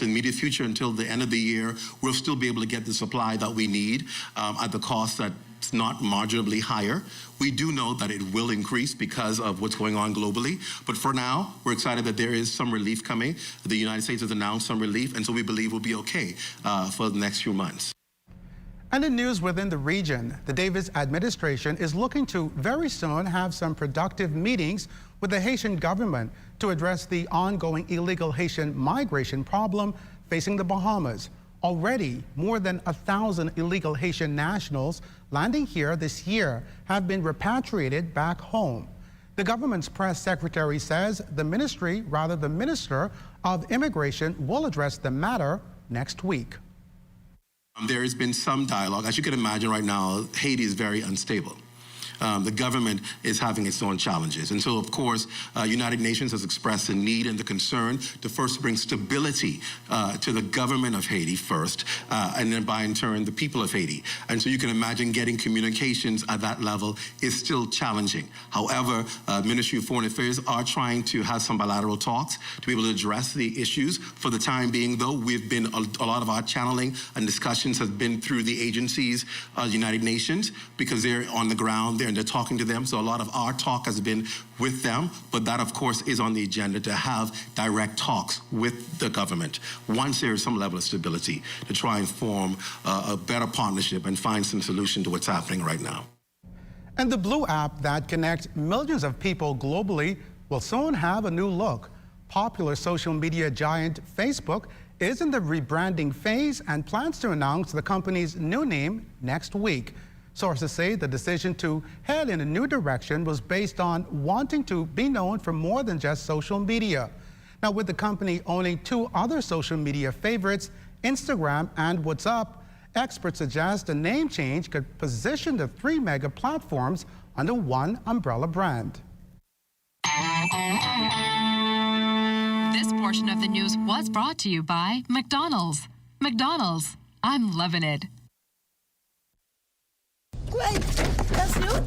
immediate future until the end of the year, we'll still be able to get the supply that we need at the cost that's not marginally higher. We do know that it will increase because of what's going on globally, but for now, we're excited that there is some relief coming. The United States has announced some relief, and so we believe we'll be okay for the next few months. And in news within the region, the Davis administration is looking to very soon have some productive meetings with the Haitian government to address the ongoing illegal Haitian migration problem facing the Bahamas. Already, more than 1,000 illegal Haitian nationals landing here this year have been repatriated back home. The government's press secretary says the Minister of Immigration will address the matter next week. There has been some dialogue. As you can imagine right now, Haiti is very unstable. The government is having its own challenges. And so, of course, United Nations has expressed the need and the concern to first bring stability to the government of Haiti first, and then by in turn, the people of Haiti. And so you can imagine getting communications at that level is still challenging. However, Ministry of Foreign Affairs are trying to have some bilateral talks to be able to address the issues. For the time being, though, we've been, a lot of our channeling and discussions have been through the agencies, United Nations, because they're on the ground there and they're talking to them. So a lot of our talk has been with them, but that of course is on the agenda to have direct talks with the government once there is some level of stability to try and form a better partnership and find some solution to what's happening right now. And the Blue app that connects millions of people globally will soon have a new look. Popular social media giant Facebook is in the rebranding phase and plans to announce the company's new name next week. Sources say the decision to head in a new direction was based on wanting to be known for more than just social media. Now, with the company owning 2 other social media favorites, Instagram and WhatsApp, experts suggest a name change could position the 3 mega platforms under one umbrella brand. This portion of the news was brought to you by McDonald's. McDonald's, I'm loving it. Wait, that's you?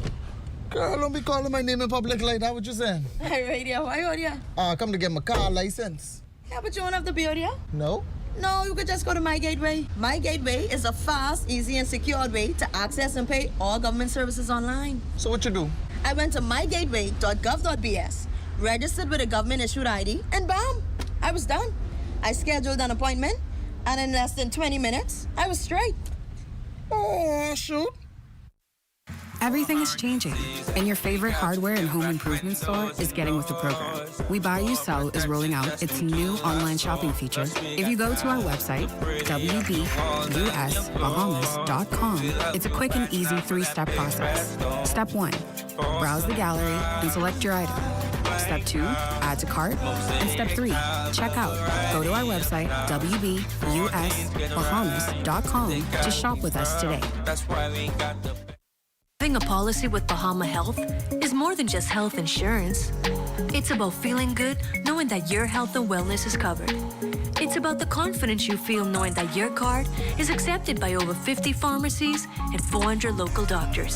Girl, don't be calling my name in public like that. What you saying? Hey, radio, why are you here? I come to get my car license. Yeah, but you don't have to be here. No? No, you could just go to My Gateway. My Gateway is a fast, easy, and secure way to access and pay all government services online. So what you do? I went to mygateway.gov.bs, registered with a government-issued ID, and bam, I was done. I scheduled an appointment, and in less than 20 minutes, I was straight. Oh, shoot. Everything is changing, and your favorite hardware and home improvement store is getting with the program. We Buy You Sell is rolling out its new online shopping feature. If you go to our website, wbusbahamas.com, it's a quick and easy 3-step process. Step 1, browse the gallery and select your item. Step 2, add to cart. And Step 3, check out. Go to our website, wbusbahamas.com, to shop with us today. Having a policy with Bahama Health is more than just health insurance. It's about feeling good knowing that your health and wellness is covered. It's about the confidence you feel knowing that your card is accepted by over 50 pharmacies and 400 local doctors.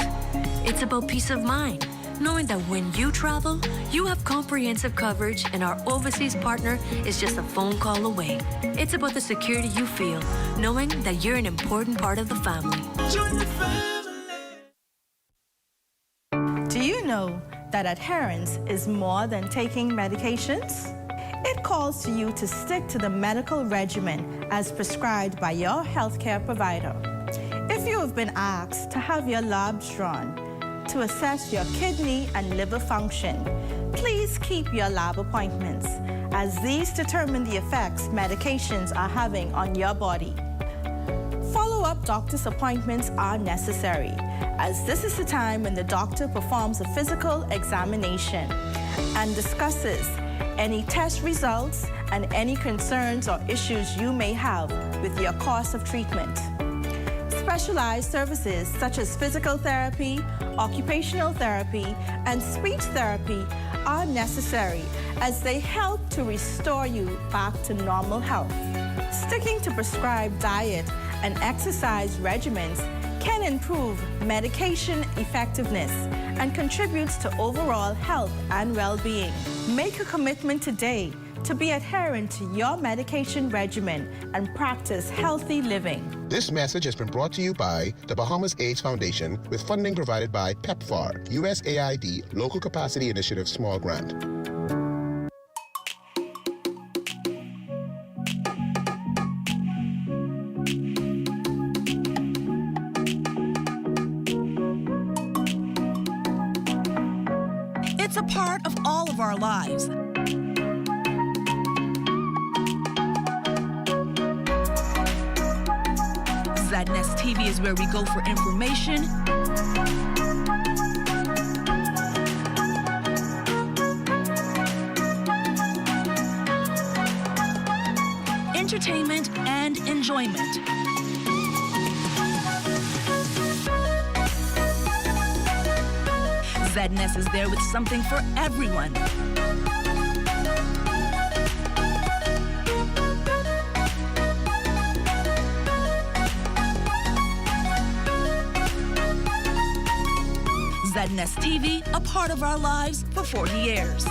It's about peace of mind, knowing that when you travel, you have comprehensive coverage and our overseas partner is just a phone call away. It's about the security you feel, knowing that you're an important part of the family. Join the family. Do you know that adherence is more than taking medications? It calls to you to stick to the medical regimen as prescribed by your healthcare provider. If you have been asked to have your labs drawn to assess your kidney and liver function, please keep your lab appointments, as these determine the effects medications are having on your body. Follow-up doctor's appointments are necessary, as this is the time when the doctor performs a physical examination and discusses any test results and any concerns or issues you may have with your course of treatment. Specialized services such as physical therapy, occupational therapy, and speech therapy are necessary as they help to restore you back to normal health. Sticking to prescribed diet and exercise regimens can improve medication effectiveness and contributes to overall health and well-being. Make a commitment today to be adherent to your medication regimen and practice healthy living. This message has been brought to you by the Bahamas AIDS Foundation with funding provided by PEPFAR, USAID Local Capacity Initiative Small Grant. It's a part of all of our lives. Zadness TV is where we go for information, entertainment, and enjoyment. Zadness is there with something for everyone. Zadness TV, a part of our lives for 40 years.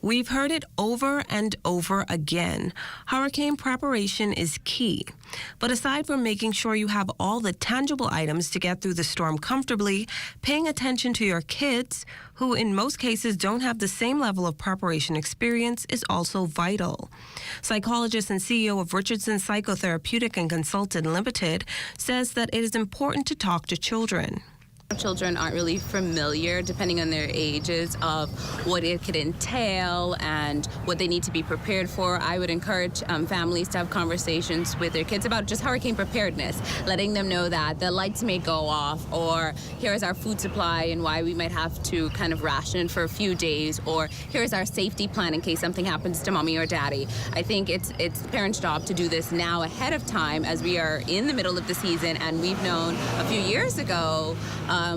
We've heard it over and over again. Hurricane preparation is key. But aside from making sure you have all the tangible items to get through the storm comfortably, paying attention to your kids, who in most cases don't have the same level of preparation experience, is also vital. Psychologist and CEO of Richardson Psychotherapeutic and Consultant Limited says that it is important to talk to children. Children aren't really familiar, depending on their ages, of what it could entail and what they need to be prepared for. I would encourage families to have conversations with their kids about just hurricane preparedness, letting them know that the lights may go off, or here's our food supply and why we might have to kind of ration for a few days, or here's our safety plan in case something happens to mommy or daddy. I think it's parents' job to do this now ahead of time, as we are in the middle of the season, and we've known a few years ago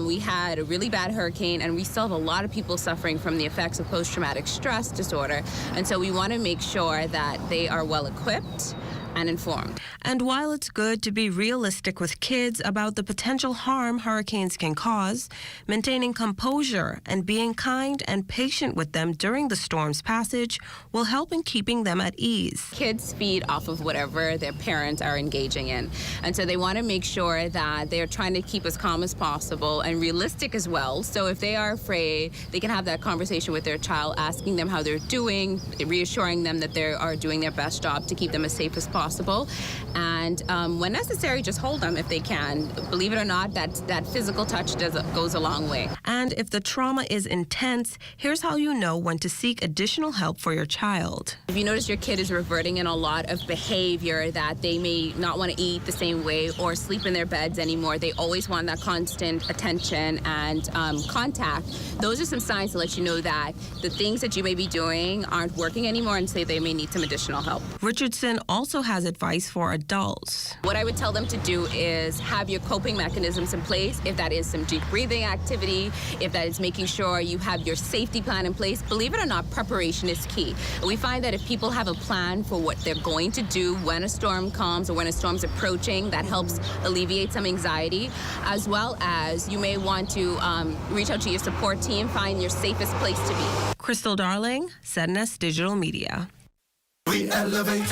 we had a really bad hurricane, and we still have a lot of people suffering from the effects of post-traumatic stress disorder. And so we want to make sure that they are well equipped and informed. And while it's good to be realistic with kids about the potential harm hurricanes can cause, maintaining composure and being kind and patient with them during the storm's passage will help in keeping them at ease. Kids feed off of whatever their parents are engaging in. And so they want to make sure that they're trying to keep as calm as possible and realistic as well. So if they are afraid, they can have that conversation with their child, asking them how they're doing, reassuring them that they are doing their best job to keep them as safe as possible. And when necessary, just hold them if they can. Believe it or not, that physical touch goes a long way. And if the trauma is intense, here's how you know when to seek additional help for your child. If you notice your kid is reverting in a lot of behavior, that they may not want to eat the same way or sleep in their beds anymore, they always want that constant attention and contact, those are some signs to let you know that the things that you may be doing aren't working anymore and say they may need some additional help. Richardson also has advice for adults. What I would tell them to do is have your coping mechanisms in place. If that is some deep breathing activity, if that is making sure you have your safety plan in place, believe it or not, preparation is key. We find that if people have a plan for what they're going to do when a storm comes or when a storm's approaching, that helps alleviate some anxiety, as well as you may want to reach out to your support team, find your safest place to be. Crystal Darling, ZNS Digital Media. We elevate,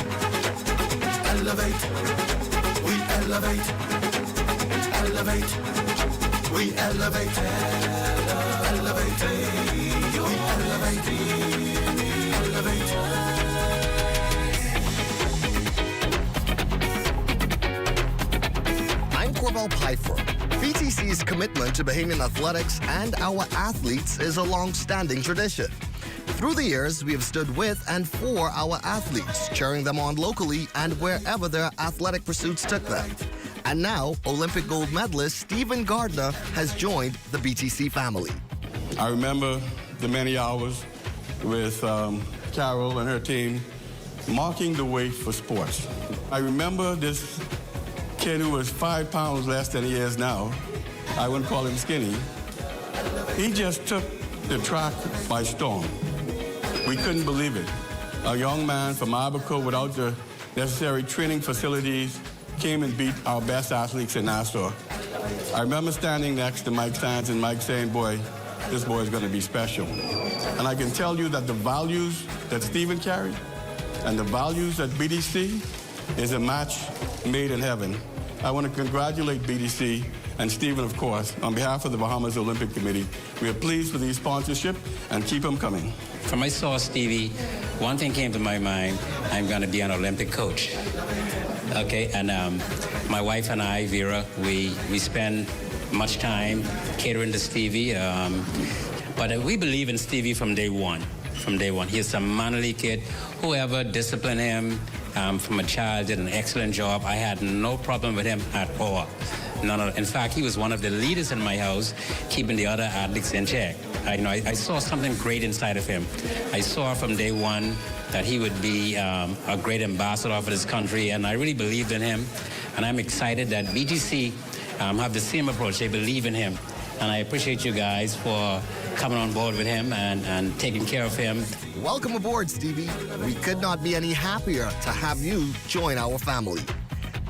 elevate, we elevate, elevate, we elevate, elevate, we elevate, elevate. I'm Corbell Pfeiffer. BTC's commitment to Bahamian athletics and our athletes is a long-standing tradition. Through the years, we have stood with and for our athletes, cheering them on locally and wherever their athletic pursuits took them. And now, Olympic gold medalist Stephen Gardner has joined the BTC family. I remember the many hours with Carol and her team marking the way for sports. I remember this kid who was 5 pounds less than he is now. I wouldn't call him skinny. He just took the track by storm. We couldn't believe it. A young man from Abaco without the necessary training facilities came and beat our best athletes in Nassau. I remember standing next to Mike Sands and Mike saying, boy, this boy is going to be special. And I can tell you that the values that Stephen carried and the values at BDC is a match made in heaven. I want to congratulate BDC and Stephen, of course, on behalf of the Bahamas Olympic Committee. We are pleased with these sponsorship and keep them coming. From I saw Stevie, one thing came to my mind, I'm going to be an Olympic coach. Okay, and my wife and I, Vera, we spend much time catering to Stevie, but we believe in Stevie from day one. From day one. He's a manly kid. Whoever disciplined him from a child did an excellent job. I had no problem with him at all. No. In fact, he was one of the leaders in my house, keeping the other athletes in check. I saw something great inside of him. I saw from day one that he would be a great ambassador for this country, and I really believed in him. And I'm excited that BTC have the same approach. They believe in him. And I appreciate you guys for coming on board with him and taking care of him. Welcome aboard, Stevie. We could not be any happier to have you join our family.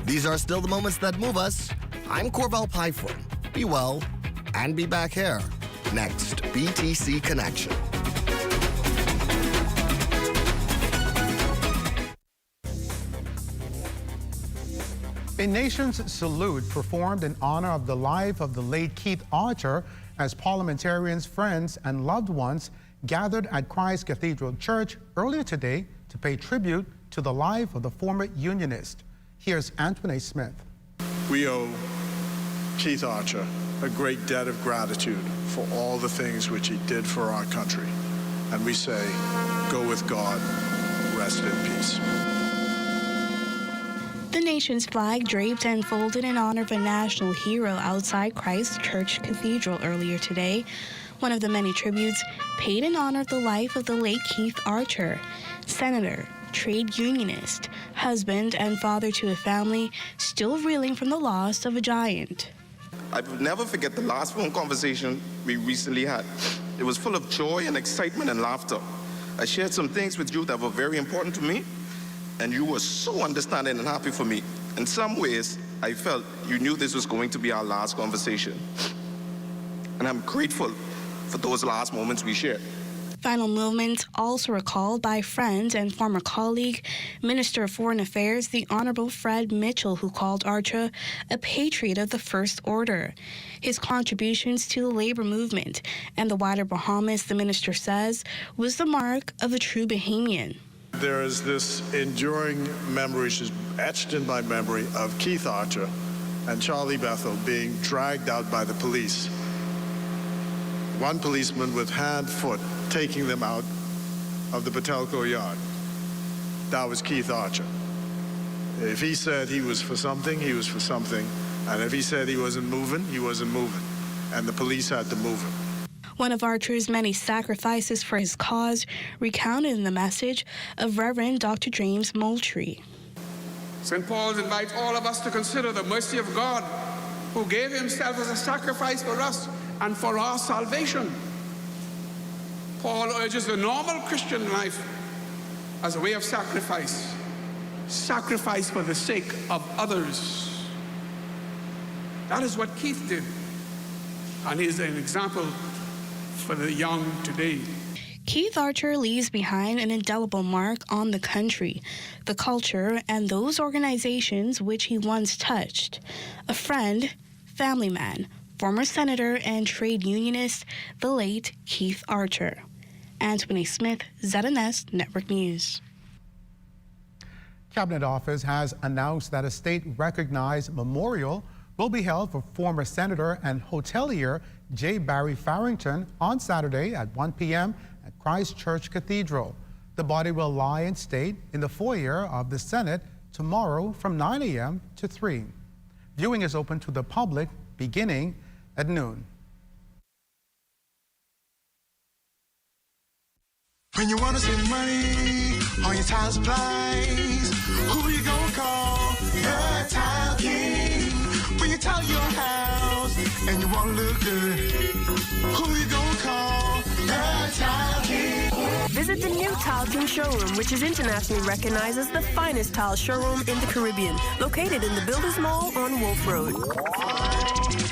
These are still the moments that move us. I'm Corbell Pfeiffer. Be well and be back here. Next, BTC Connection. A nation's salute performed in honor of the life of the late Keith Archer as parliamentarians, friends, and loved ones gathered at Christ Cathedral Church earlier today to pay tribute to the life of the former Unionist. Here's Antoine Smith. We owe Keith Archer a great debt of gratitude for all the things which he did for our country. And we say, go with God, rest in peace. The nation's flag draped and folded in honor of a national hero outside Christ Church Cathedral earlier today. One of the many tributes paid in honor of the life of the late Keith Archer, senator, trade unionist, husband, and father to a family still reeling from the loss of a giant. I will never forget the last phone conversation we recently had. It was full of joy and excitement and laughter. I shared some things with you that were very important to me, and you were so understanding and happy for me. In some ways, I felt you knew this was going to be our last conversation. And I'm grateful for those last moments we shared. Final moments also recalled by friend and former colleague, Minister of Foreign Affairs, the Honorable Fred Mitchell, who called Archer a patriot of the First Order. His contributions to the labor movement and the wider Bahamas, the minister says, was the mark of a true Bahamian. There is this enduring memory, which is etched in my memory, of Keith Archer and Charlie Bethel being dragged out by the police. One policeman with hand, foot, taking them out of the Patelco yard. That was Keith Archer. If he said he was for something, he was for something. And if he said he wasn't moving, he wasn't moving. And the police had to move him. One of Archer's many sacrifices for his cause recounted in the message of Reverend Dr. James Moultrie. St. Paul invites all of us to consider the mercy of God, who gave himself as a sacrifice for us and for our salvation. Paul urges the normal Christian life as a way of sacrifice. Sacrifice for the sake of others. That is what Keith did. And he is an example for the young today. Keith Archer leaves behind an indelible mark on the country, the culture, and those organizations which he once touched. A friend, family man, former senator and trade unionist, the late Keith Archer. Anthony Smith, ZNS Network News. Cabinet Office has announced that a state-recognized memorial will be held for former senator and hotelier J. Barry Farrington on Saturday at 1 p.m. at Christ Church Cathedral. The body will lie in state in the foyer of the Senate tomorrow from 9 a.m. to 3. Viewing is open to the public beginning at noon. When you wanna save money on your tile supplies, who you gonna call? The Tile King. When you tile your house and you wanna look good, who you gonna call? The Tile King. Visit the new Tile King showroom, which is internationally recognized as the finest tile showroom in the Caribbean, located in the Builders Mall on Wolf Road.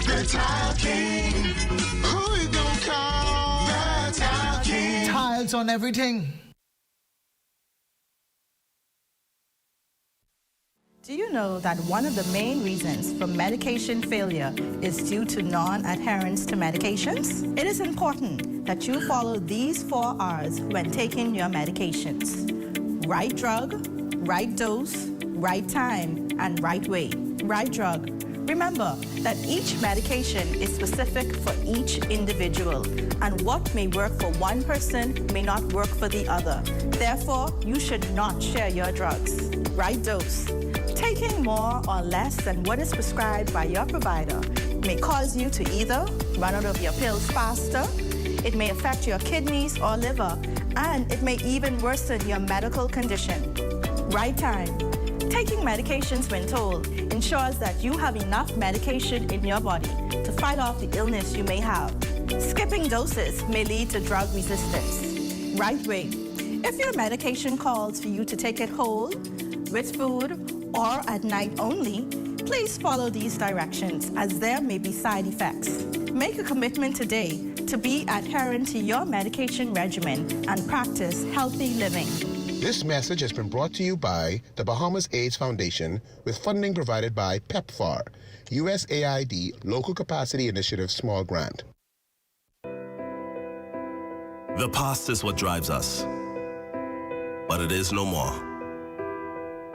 The Tile King. Who you gonna call? The Tile King. Tiles on everything. Do you know that one of the main reasons for medication failure is due to non-adherence to medications? It is important that you follow these 4 R's when taking your medications. Right drug, right dose, right time, and right way. Right drug. Remember that each medication is specific for each individual, and what may work for one person may not work for the other. Therefore, you should not share your drugs. Right dose. Taking more or less than what is prescribed by your provider may cause you to either run out of your pills faster, it may affect your kidneys or liver, and it may even worsen your medical condition. Right time. Taking medications when told ensures that you have enough medication in your body to fight off the illness you may have. Skipping doses may lead to drug resistance. Right way. If your medication calls for you to take it whole, with food, or at night only, please follow these directions as there may be side effects. Make a commitment today to be adherent to your medication regimen and practice healthy living. This message has been brought to you by the Bahamas AIDS Foundation with funding provided by PEPFAR, USAID Local Capacity Initiative Small Grant. The past is what drives us, but it is no more.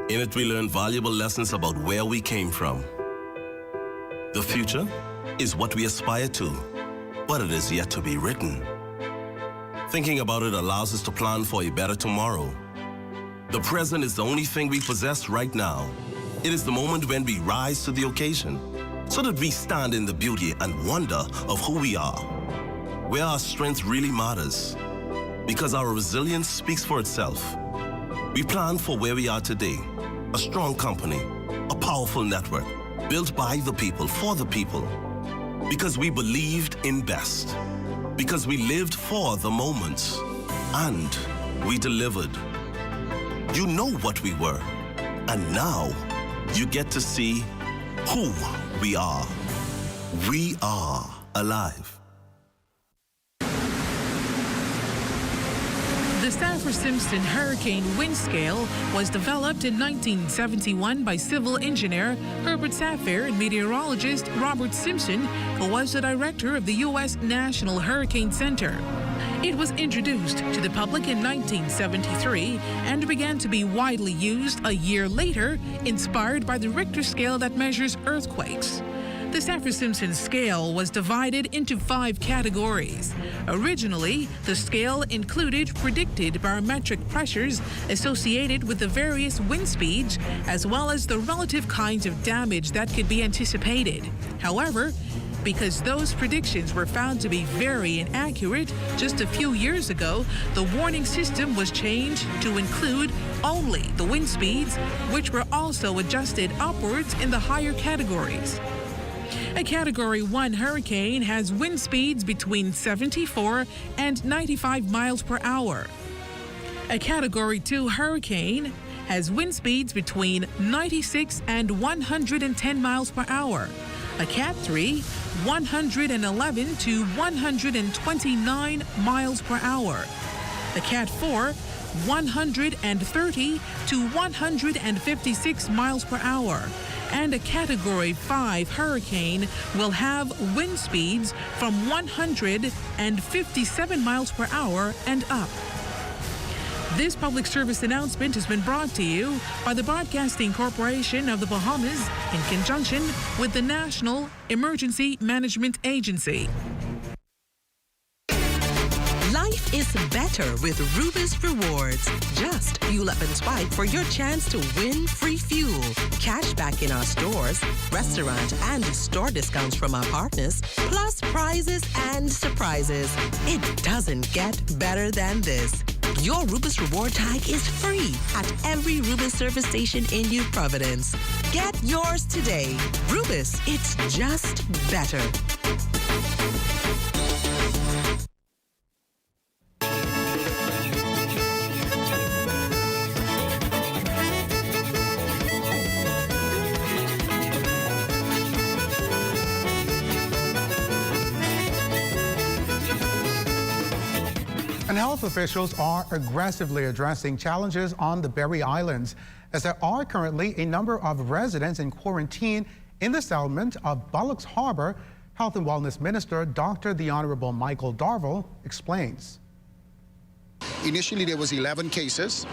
In it, we learn valuable lessons about where we came from. The future is what we aspire to, but it is yet to be written. Thinking about it allows us to plan for a better tomorrow. The present is the only thing we possess right now. It is the moment when we rise to the occasion, so that we stand in the beauty and wonder of who we are, where our strength really matters, because our resilience speaks for itself. We plan for where we are today, a strong company, a powerful network, built by the people, for the people, because we believed in best, because we lived for the moments, and we delivered. You know what we were. And now, you get to see who we are. We are alive. The Saffir-Simpson hurricane wind scale was developed in 1971 by civil engineer Herbert Saffir and meteorologist Robert Simpson, who was the director of the U.S. National Hurricane Center. It was introduced to the public in 1973 and began to be widely used a year later, inspired by the Richter scale that measures earthquakes. The Saffir-Simpson scale was divided into 5 categories. Originally, the scale included predicted barometric pressures associated with the various wind speeds, as well as the relative kinds of damage that could be anticipated. However, because those predictions were found to be very inaccurate just a few years ago, the warning system was changed to include only the wind speeds, which were also adjusted upwards in the higher categories. A Category 1 hurricane has wind speeds between 74 and 95 miles per hour. A Category 2 hurricane has wind speeds between 96 and 110 miles per hour. A Cat 3, 111 to 129 miles per hour. A Cat 4, 130 to 156 miles per hour. And a Category 5 hurricane will have wind speeds from 157 miles per hour and up. This public service announcement has been brought to you by the Broadcasting Corporation of the Bahamas in conjunction with the National Emergency Management Agency. Life is better with Rubis Rewards. Just fuel up and swipe for your chance to win free fuel, cash back in our stores, restaurant and store discounts from our partners, plus prizes and surprises. It doesn't get better than this. Your Rubis Reward tag is free at every Rubis service station in New Providence. Get yours today. Rubis, it's just better. And health officials are aggressively addressing challenges on the Berry Islands, as there are currently a number of residents in quarantine in the settlement of Bullocks Harbor. Health and Wellness Minister Dr. the Honorable Michael Darville explains. Initially, there was 11 cases.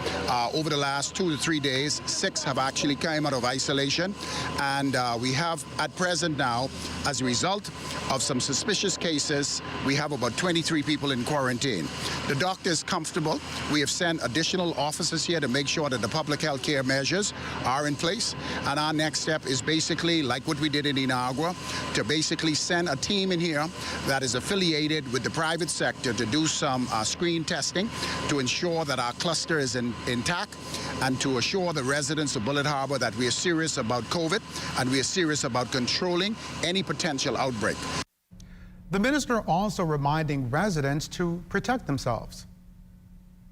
Over the last 2 to 3 days, 6 have actually come out of isolation. And we have, at present now, as a result of some suspicious cases, we have about 23 people in quarantine. The doctor is comfortable. We have sent additional officers here to make sure that the public health care measures are in place. And our next step is basically, like what we did in Inagua, to basically send a team in here that is affiliated with the private sector to do some screen testing, to ensure that our cluster is intact, and to assure the residents of Bullet Harbor that we are serious about COVID and we are serious about controlling any potential outbreak. The minister also reminding residents to protect themselves.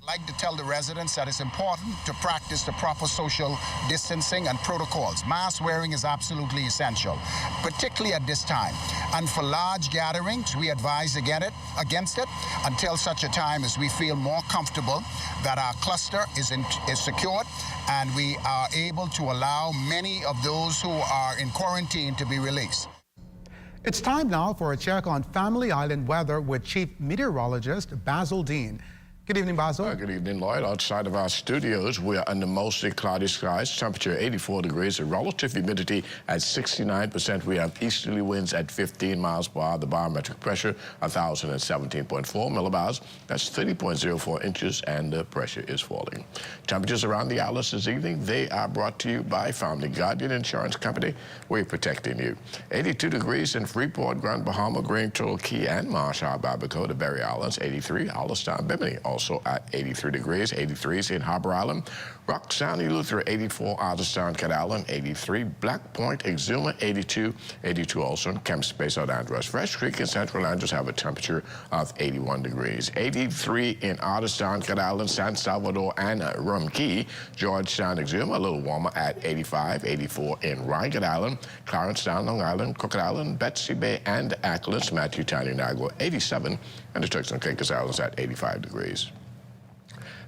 I'd like to tell the residents that it's important to practice the proper social distancing and protocols. Mask wearing is absolutely essential, particularly at this time. And for large gatherings, we advise against it until such a time as we feel more comfortable that our cluster is secured and we are able to allow many of those who are in quarantine to be released. It's time now for a check on Family Island weather with Chief Meteorologist Basil Dean. Good evening, Basil. Good evening, Lloyd. Outside of our studios, we are under mostly cloudy skies, temperature 84 degrees, relative humidity at 69%. We have easterly winds at 15 miles per hour. The barometric pressure, 1,017.4 millibars. That's 30.04 inches, and the pressure is falling. Temperatures around the islands this evening, they are brought to you by Family Guardian Insurance Company. We're protecting you. 82 degrees in Freeport, Grand Bahama, Green Turtle Key, and Marsh Harbor, Abaco, the Berry Islands. 83, Hollistown, Bimini. Also also at 83 degrees. 83s in Harbor Island. Rock County, Luther, 84. Otterstown, Cat Island, 83. Black Point, Exuma, 82. 82 also in Kemps Bay, South Andros. Fresh Creek and Central Andros have a temperature of 81 degrees. 83 in Otterstown, Cat Island, San Salvador, and Rum Key. Georgetown, Exuma, a little warmer at 85. 84 in Ryan Island, Clarencetown, Long Island, Crooked Island, Betsy Bay, and Acklands. Matthew Tiny, Niagara, 87. And the Turks and Caicos Islands at 85 degrees.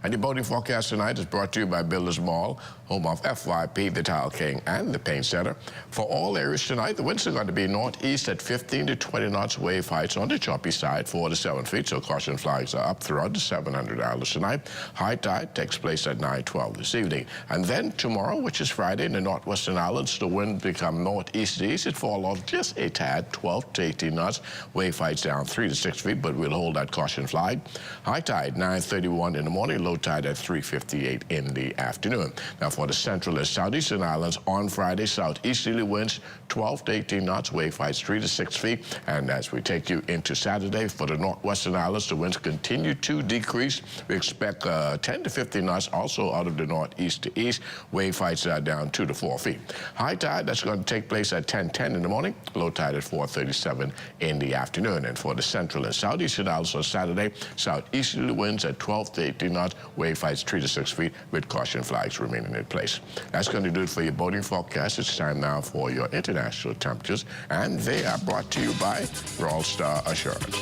And the boating forecast tonight is brought to you by Builders Mall, home of FYP, the Tile King, and the Paint Center. For all areas tonight, the winds are going to be northeast at 15 to 20 knots. Wave heights on the choppy side, 4 to 7 feet, so caution flags are up throughout the 700 islands tonight. High tide takes place at 9:12 this evening. And then tomorrow, which is Friday, in the northwestern islands, the wind become northeast-east. It fall off just a tad, 12 to 18 knots. Wave heights down 3 to 6 feet, but we'll hold that caution flag. High tide, 9:31 in the morning, low tide at 3:58 in the afternoon. Now for the central and southeastern islands on Friday, southeasterly winds 12 to 18 knots, wave heights 3 to 6 feet. And as we take you into Saturday, for the northwestern islands, the winds continue to decrease. We expect 10 to 15 knots also out of the northeast to east. Wave heights are down 2 to 4 feet. High tide, that's going to take place at 10:10 in the morning, low tide at 4:37 in the afternoon. And for the central and southeastern islands on Saturday, southeasterly winds at 12 to 18 knots, wave heights 3 to 6 feet, with caution flags remaining in place. That's going to do it for your boating forecast. It's time now for your international temperatures, and they are brought to you by Royal Star Assurance.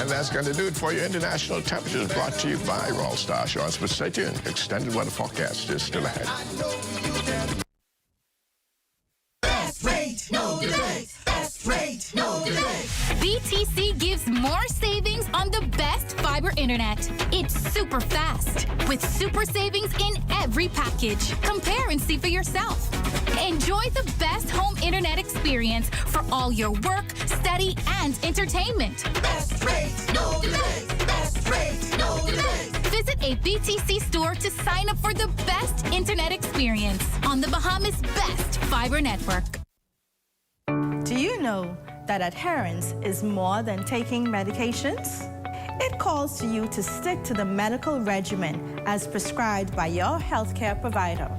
That's going to do it for your international temperatures, brought to you by Royal Star Assurance. But stay tuned. Extended weather forecast is still ahead. Best rate, no delay. Best rate, no delay. BTC gives more savings on the best fiber internet. It's super fast, with super savings in every package. Compare and see for yourself. Enjoy the best home internet experience for all your work, study, and entertainment. Best rate, no delay. Best rate, no delay. Visit a BTC store to sign up for the best internet experience on the Bahamas' best fiber network. Do you know that adherence is more than taking medications? It calls to you to stick to the medical regimen as prescribed by your healthcare provider.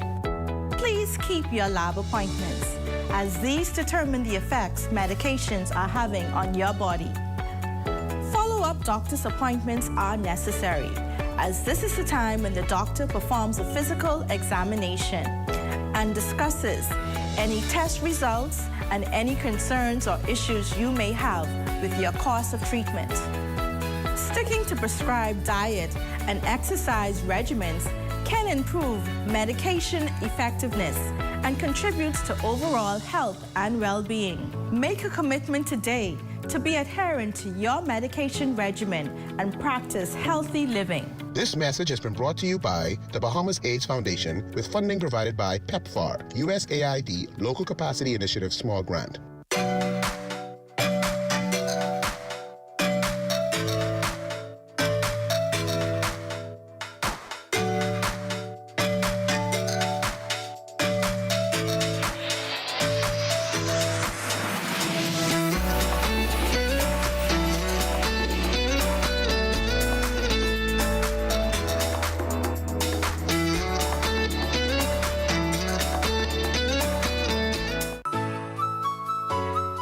Please keep your lab appointments, as these determine the effects medications are having on your body. Follow-up doctor's appointments are necessary, as this is the time when the doctor performs a physical examination and discusses any test results and any concerns or issues you may have with your course of treatment. Sticking to prescribed diet and exercise regimens can improve medication effectiveness and contributes to overall health and well-being. Make a commitment today to be adherent to your medication regimen and practice healthy living. This message has been brought to you by the Bahamas AIDS Foundation with funding provided by PEPFAR, USAID Local Capacity Initiative Small Grant.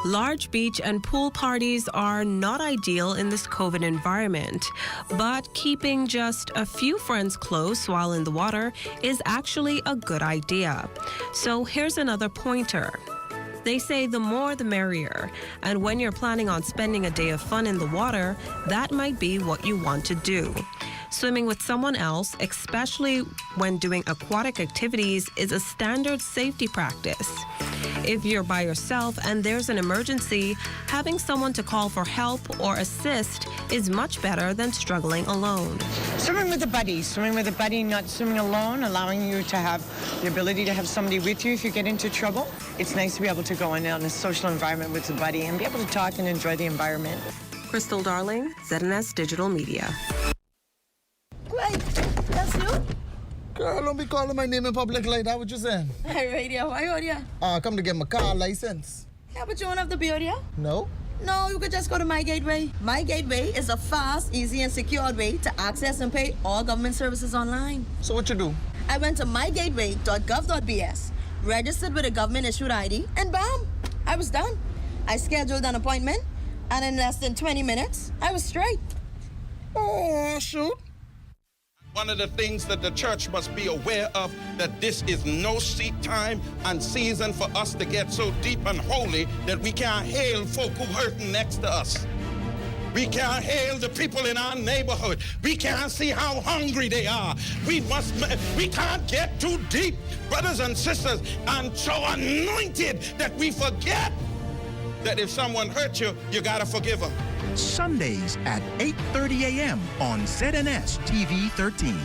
Large beach and pool parties are not ideal in this COVID environment, but keeping just a few friends close while in the water is actually a good idea. So here's another pointer. They say the more the merrier, and when you're planning on spending a day of fun in the water, that might be what you want to do. Swimming with someone else, especially when doing aquatic activities, is a standard safety practice. If you're by yourself and there's an emergency, having someone to call for help or assist is much better than struggling alone. Swimming with a buddy, not swimming alone, allowing you to have the ability to have somebody with you if you get into trouble. It's nice to be able to go in on a social environment with a buddy and be able to talk and enjoy the environment. Crystal Darling, ZNS Digital Media. Wait, that's you? Girl, don't be calling my name in public like that. What you saying? Hey, radio, why you here? Come to get my car license. Yeah, but you don't have to be here? No? No, you could just go to My Gateway. My Gateway is a fast, easy, and secure way to access and pay all government services online. So what you do? I went to mygateway.gov.bs, registered with a government-issued ID, and bam, I was done. I scheduled an appointment, and in less than 20 minutes, I was straight. Oh, shoot. One of the things that the church must be aware of, that this is no time and season for us to get so deep and holy that we can't hail folk who hurting next to us. We can't hail the people in our neighborhood. We can't see how hungry they are. We can't get too deep, brothers and sisters, and so anointed that we forget that if someone hurt you, you gotta forgive them. Sundays at 8:30 a.m. on ZNS TV 13.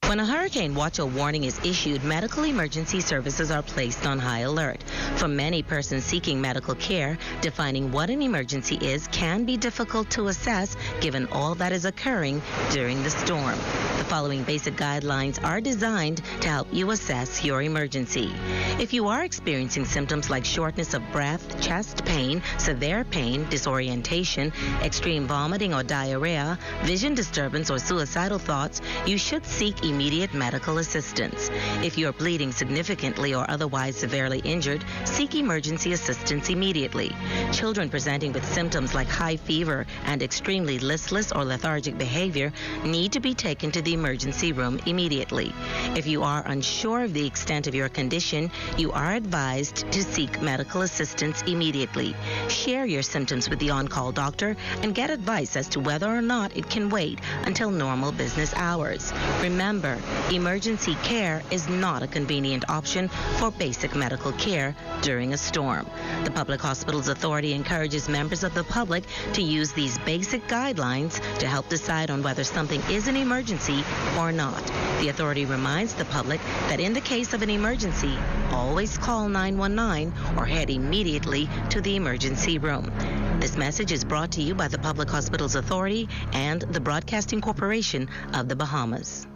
When a hurricane watch or warning is issued, medical emergency services are placed on high alert. For many persons seeking medical care, defining what an emergency is can be difficult to assess given all that is occurring during the storm. The following basic guidelines are designed to help you assess your emergency. If you are experiencing symptoms like shortness of breath, chest pain, severe pain, disorientation, extreme vomiting or diarrhea, vision disturbance, or suicidal thoughts, you should seek immediate medical assistance. If you are bleeding significantly or otherwise severely injured, seek emergency assistance immediately. Children presenting with symptoms like high fever and extremely listless or lethargic behavior need to be taken to the emergency room immediately. If you are unsure of the extent of your condition, you are advised to seek medical assistance immediately. Share your symptoms with the on-call doctor and get advice as to whether or not it can wait until normal business hours. Remember, emergency care is not a convenient option for basic medical care during a storm. The Public Hospitals Authority encourages members of the public to use these basic guidelines to help decide on whether something is an emergency or not. The authority reminds the public that in the case of an emergency, always call 919 or head immediately to the emergency room. This message is brought to you by the Public Hospitals Authority and the Broadcasting Corporation of the Bahamas.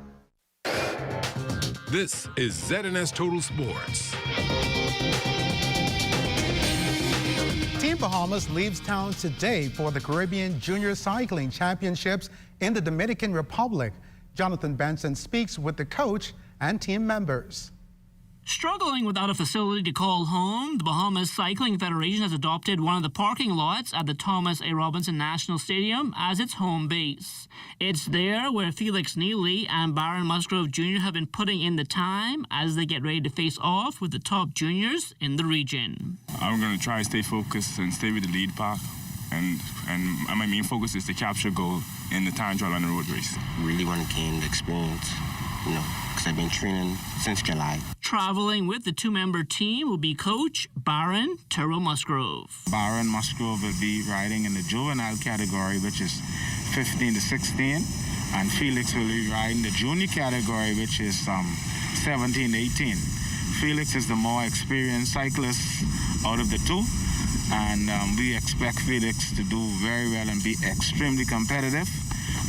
This is ZNS Total Sports. Team Bahamas leaves town today for the Caribbean Junior Cycling Championships in the Dominican Republic. Jonathan Benson speaks with the coach and team members. Struggling without a facility to call home, the Bahamas Cycling Federation has adopted one of the parking lots at the Thomas A. Robinson National Stadium as its home base. It's there where Felix Neely and Byron Musgrove Jr. have been putting in the time as they get ready to face off with the top juniors in the region. I'm going to try to stay focused and stay with the lead pack. And my main focus is to capture gold in the time trial and the road race. Really want to gain the experience, because I've been training since July. Traveling with the two-member team will be coach Byron Turo Musgrove. Byron Musgrove will be riding in the juvenile category, which is 15 to 16, and Felix will be riding the junior category, which is 17 to 18. Felix is the more experienced cyclist out of the two, and we expect Felix to do very well and be extremely competitive.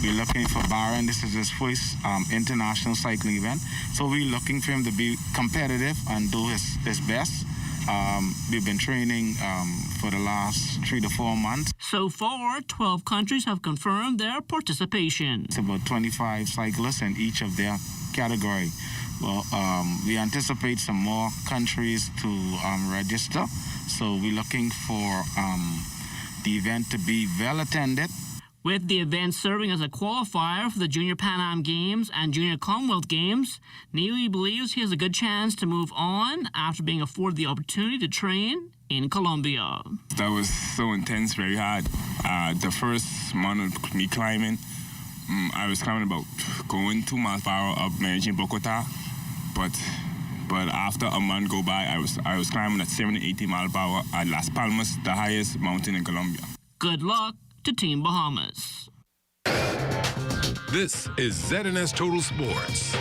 We're looking for Byron. This is his first international cycling event. So we're looking for him to be competitive and do his best. We've been training for the last 3 to 4 months. So far, 12 countries have confirmed their participation. It's about 25 cyclists in each of their category. Well, we anticipate some more countries to register. So we're looking for the event to be well attended. With the event serving as a qualifier for the Junior Pan Am Games and Junior Commonwealth Games, Neely believes he has a good chance to move on after being afforded the opportunity to train in Colombia. That was so intense, very hard. The first month of me climbing, I was climbing about going 2 miles per hour up managing Bogota, but But after a month go by, I was climbing at 70, 80 miles per hour at Las Palmas, the highest mountain in Colombia. Good luck to Team Bahamas. This is ZNS Total Sports.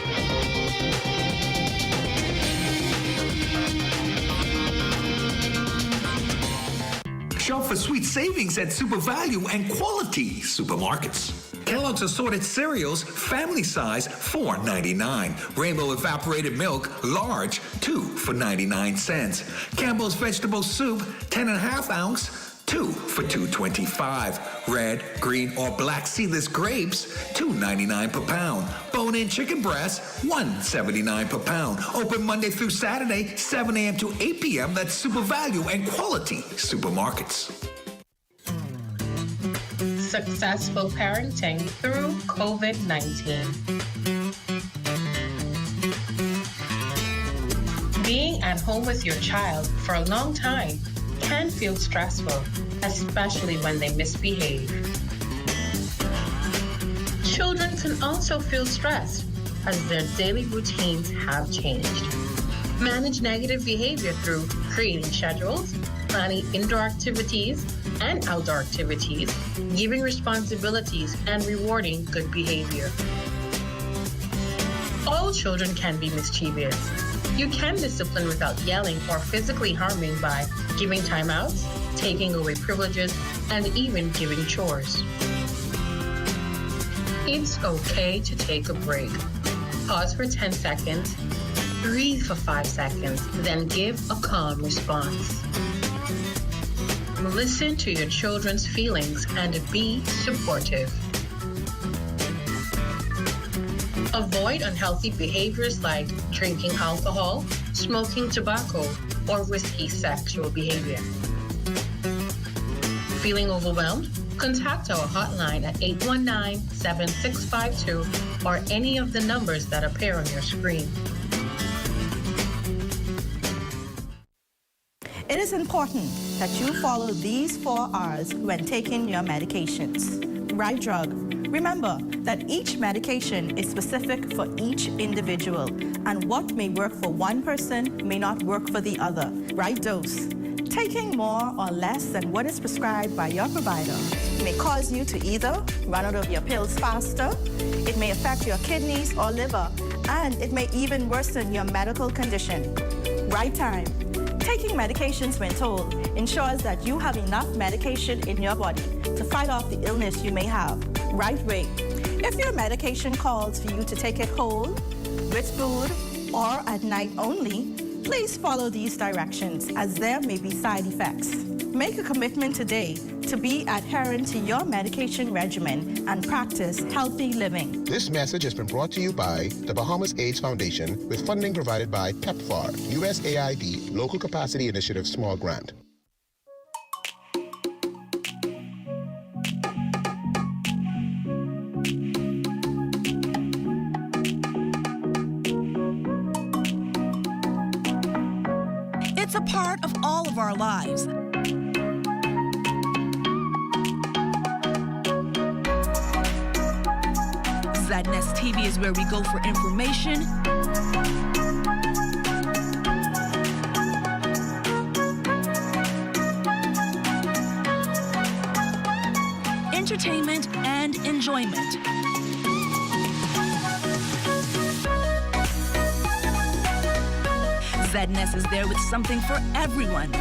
Shop for sweet savings at Super Value and Quality Supermarkets. Kellogg's assorted cereals, family size, $4.99. Rainbow evaporated milk, large, 2 for 99 cents. Campbell's vegetable soup, 10.5 ounce, 2 for $2.25. Red, green, or black seedless grapes, $2.99 per pound. Bone-in chicken breast, $1.79 per pound. Open Monday through Saturday, 7 a.m. to 8 p.m. That's Super Value and Quality Supermarkets. Successful parenting through COVID-19. Being at home with your child for a long time can feel stressful, especially when they misbehave. Children can also feel stressed as their daily routines have changed. Manage negative behavior through creating schedules, planning indoor activities and outdoor activities, giving responsibilities, and rewarding good behavior. All children can be mischievous. You can discipline without yelling or physically harming by giving timeouts, taking away privileges, and even giving chores. It's okay to take a break. Pause for 10 seconds, breathe for 5 seconds, then give a calm response. Listen to your children's feelings and be supportive. Avoid unhealthy behaviors like drinking alcohol, smoking tobacco, or risky sexual behavior. Feeling overwhelmed? Contact our hotline at 819-7652 or any of the numbers that appear on your screen. It is important that you follow these 4 R's when taking your medications. Right drug. Remember that each medication is specific for each individual, and what may work for one person may not work for the other. Right dose. Taking more or less than what is prescribed by your provider may cause you to either run out of your pills faster, it may affect your kidneys or liver, and it may even worsen your medical condition. Right time. Taking medications when told ensures that you have enough medication in your body to fight off the illness you may have. Right way. If your medication calls for you to take it whole, with food, or at night only, please follow these directions as there may be side effects. Make a commitment today to be adherent to your medication regimen and practice healthy living. This message has been brought to you by the Bahamas AIDS Foundation with funding provided by PEPFAR, USAID Local Capacity Initiative Small Grant. It's a part of all of our lives. ZNS TV is where we go for information, entertainment, and enjoyment. ZNS is there with something for everyone.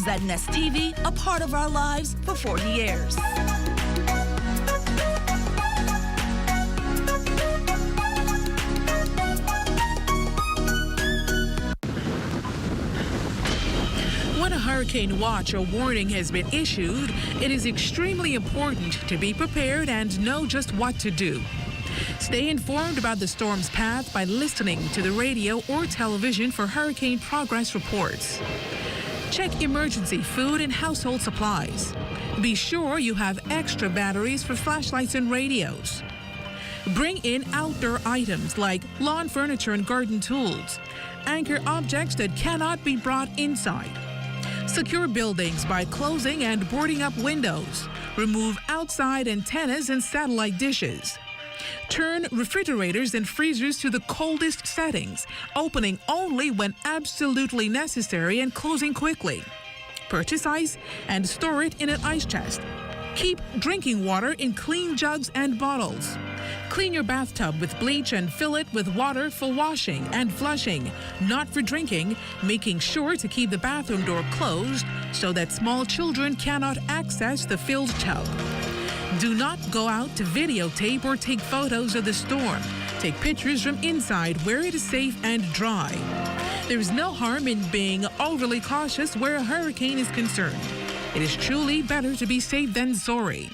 ZNS TV, a part of our lives for 40 years. When a hurricane watch or warning has been issued, it is extremely important to be prepared and know just what to do. Stay informed about the storm's path by listening to the radio or television for hurricane progress reports. Check emergency food and household supplies. Be sure you have extra batteries for flashlights and radios. Bring in outdoor items like lawn furniture and garden tools. Anchor objects that cannot be brought inside. Secure buildings by closing and boarding up windows. Remove outside antennas and satellite dishes. Turn refrigerators and freezers to the coldest settings, opening only when absolutely necessary and closing quickly. Purchase ice and store it in an ice chest. Keep drinking water in clean jugs and bottles. Clean your bathtub with bleach and fill it with water for washing and flushing, not for drinking, making sure to keep the bathroom door closed so that small children cannot access the filled tub. Do not go out to videotape or take photos of the storm. Take pictures from inside where it is safe and dry. There is no harm in being overly cautious where a hurricane is concerned. It is truly better to be safe than sorry.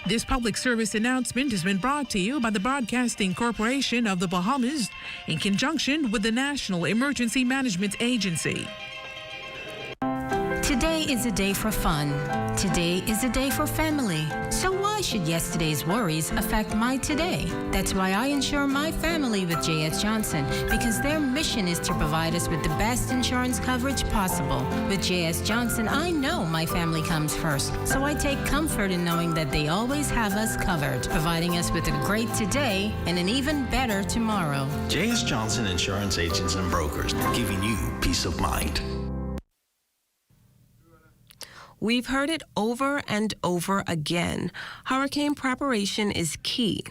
This public service announcement has been brought to you by the Broadcasting Corporation of the Bahamas in conjunction with the National Emergency Management Agency. Today is a day for fun. Today is a day for family. So why should yesterday's worries affect my today? That's why I insure my family with J.S. Johnson, because their mission is to provide us with the best insurance coverage possible. With J.S. Johnson, I know my family comes first, so I take comfort in knowing that they always have us covered, providing us with a great today and an even better tomorrow. J.S. Johnson Insurance Agents and Brokers, giving you peace of mind. We've heard it over and over again. Hurricane preparation is key.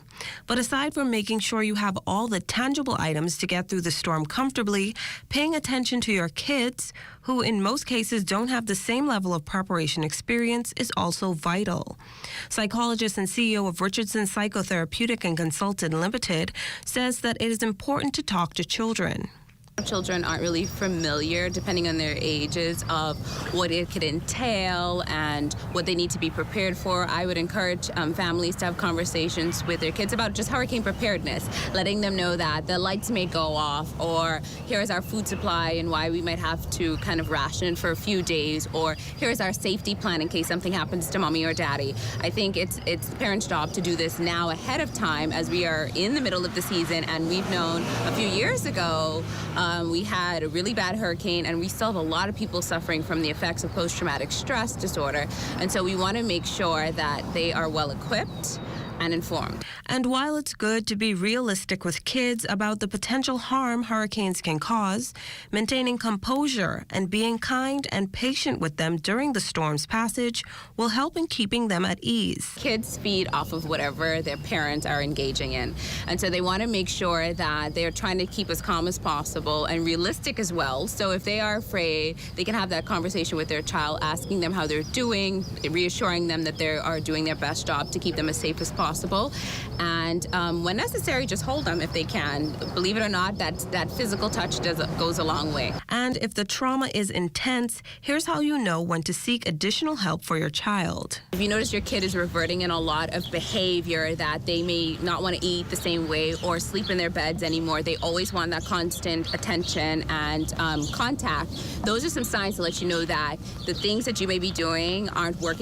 But aside from making sure you have all the tangible items to get through the storm comfortably, paying attention to your kids, who in most cases don't have the same level of preparation experience, is also vital. Psychologist and CEO of Richardson Psychotherapeutic and Consultant Limited says that it is important to talk to children. Children aren't really familiar, depending on their ages, of what it could entail and what they need to be prepared for. I would encourage families to have conversations with their kids about just hurricane preparedness, letting them know that the lights may go off, or here's our food supply and why we might have to kind of ration for a few days, or here's our safety plan in case something happens to mommy or daddy. I think it's the parents' job to do this now ahead of time, as we are in the middle of the season, and we've known a few years ago we had a really bad hurricane, and we still have a lot of people suffering from the effects of post-traumatic stress disorder. And so we want to make sure that they are well equipped and informed. And while it's good to be realistic with kids about the potential harm hurricanes can cause, maintaining composure and being kind and patient with them during the storm's passage will help in keeping them at ease. Kids feed off of whatever their parents are engaging in. And so they want to make sure that they're trying to keep as calm as possible and realistic as well. So if they are afraid, they can have that conversation with their child, asking them how they're doing, reassuring them that they are doing their best job to keep them as safe as possible. And when necessary, just hold them if they can. Believe it or not, that physical touch goes a long way. And if the trauma is intense, here's how you know when to seek additional help for your child. If you notice your kid is reverting in a lot of behavior, that they may not want to eat the same way or sleep in their beds anymore, they always want that constant attention and contact, those are some signs to let you know that the things that you may be doing aren't working.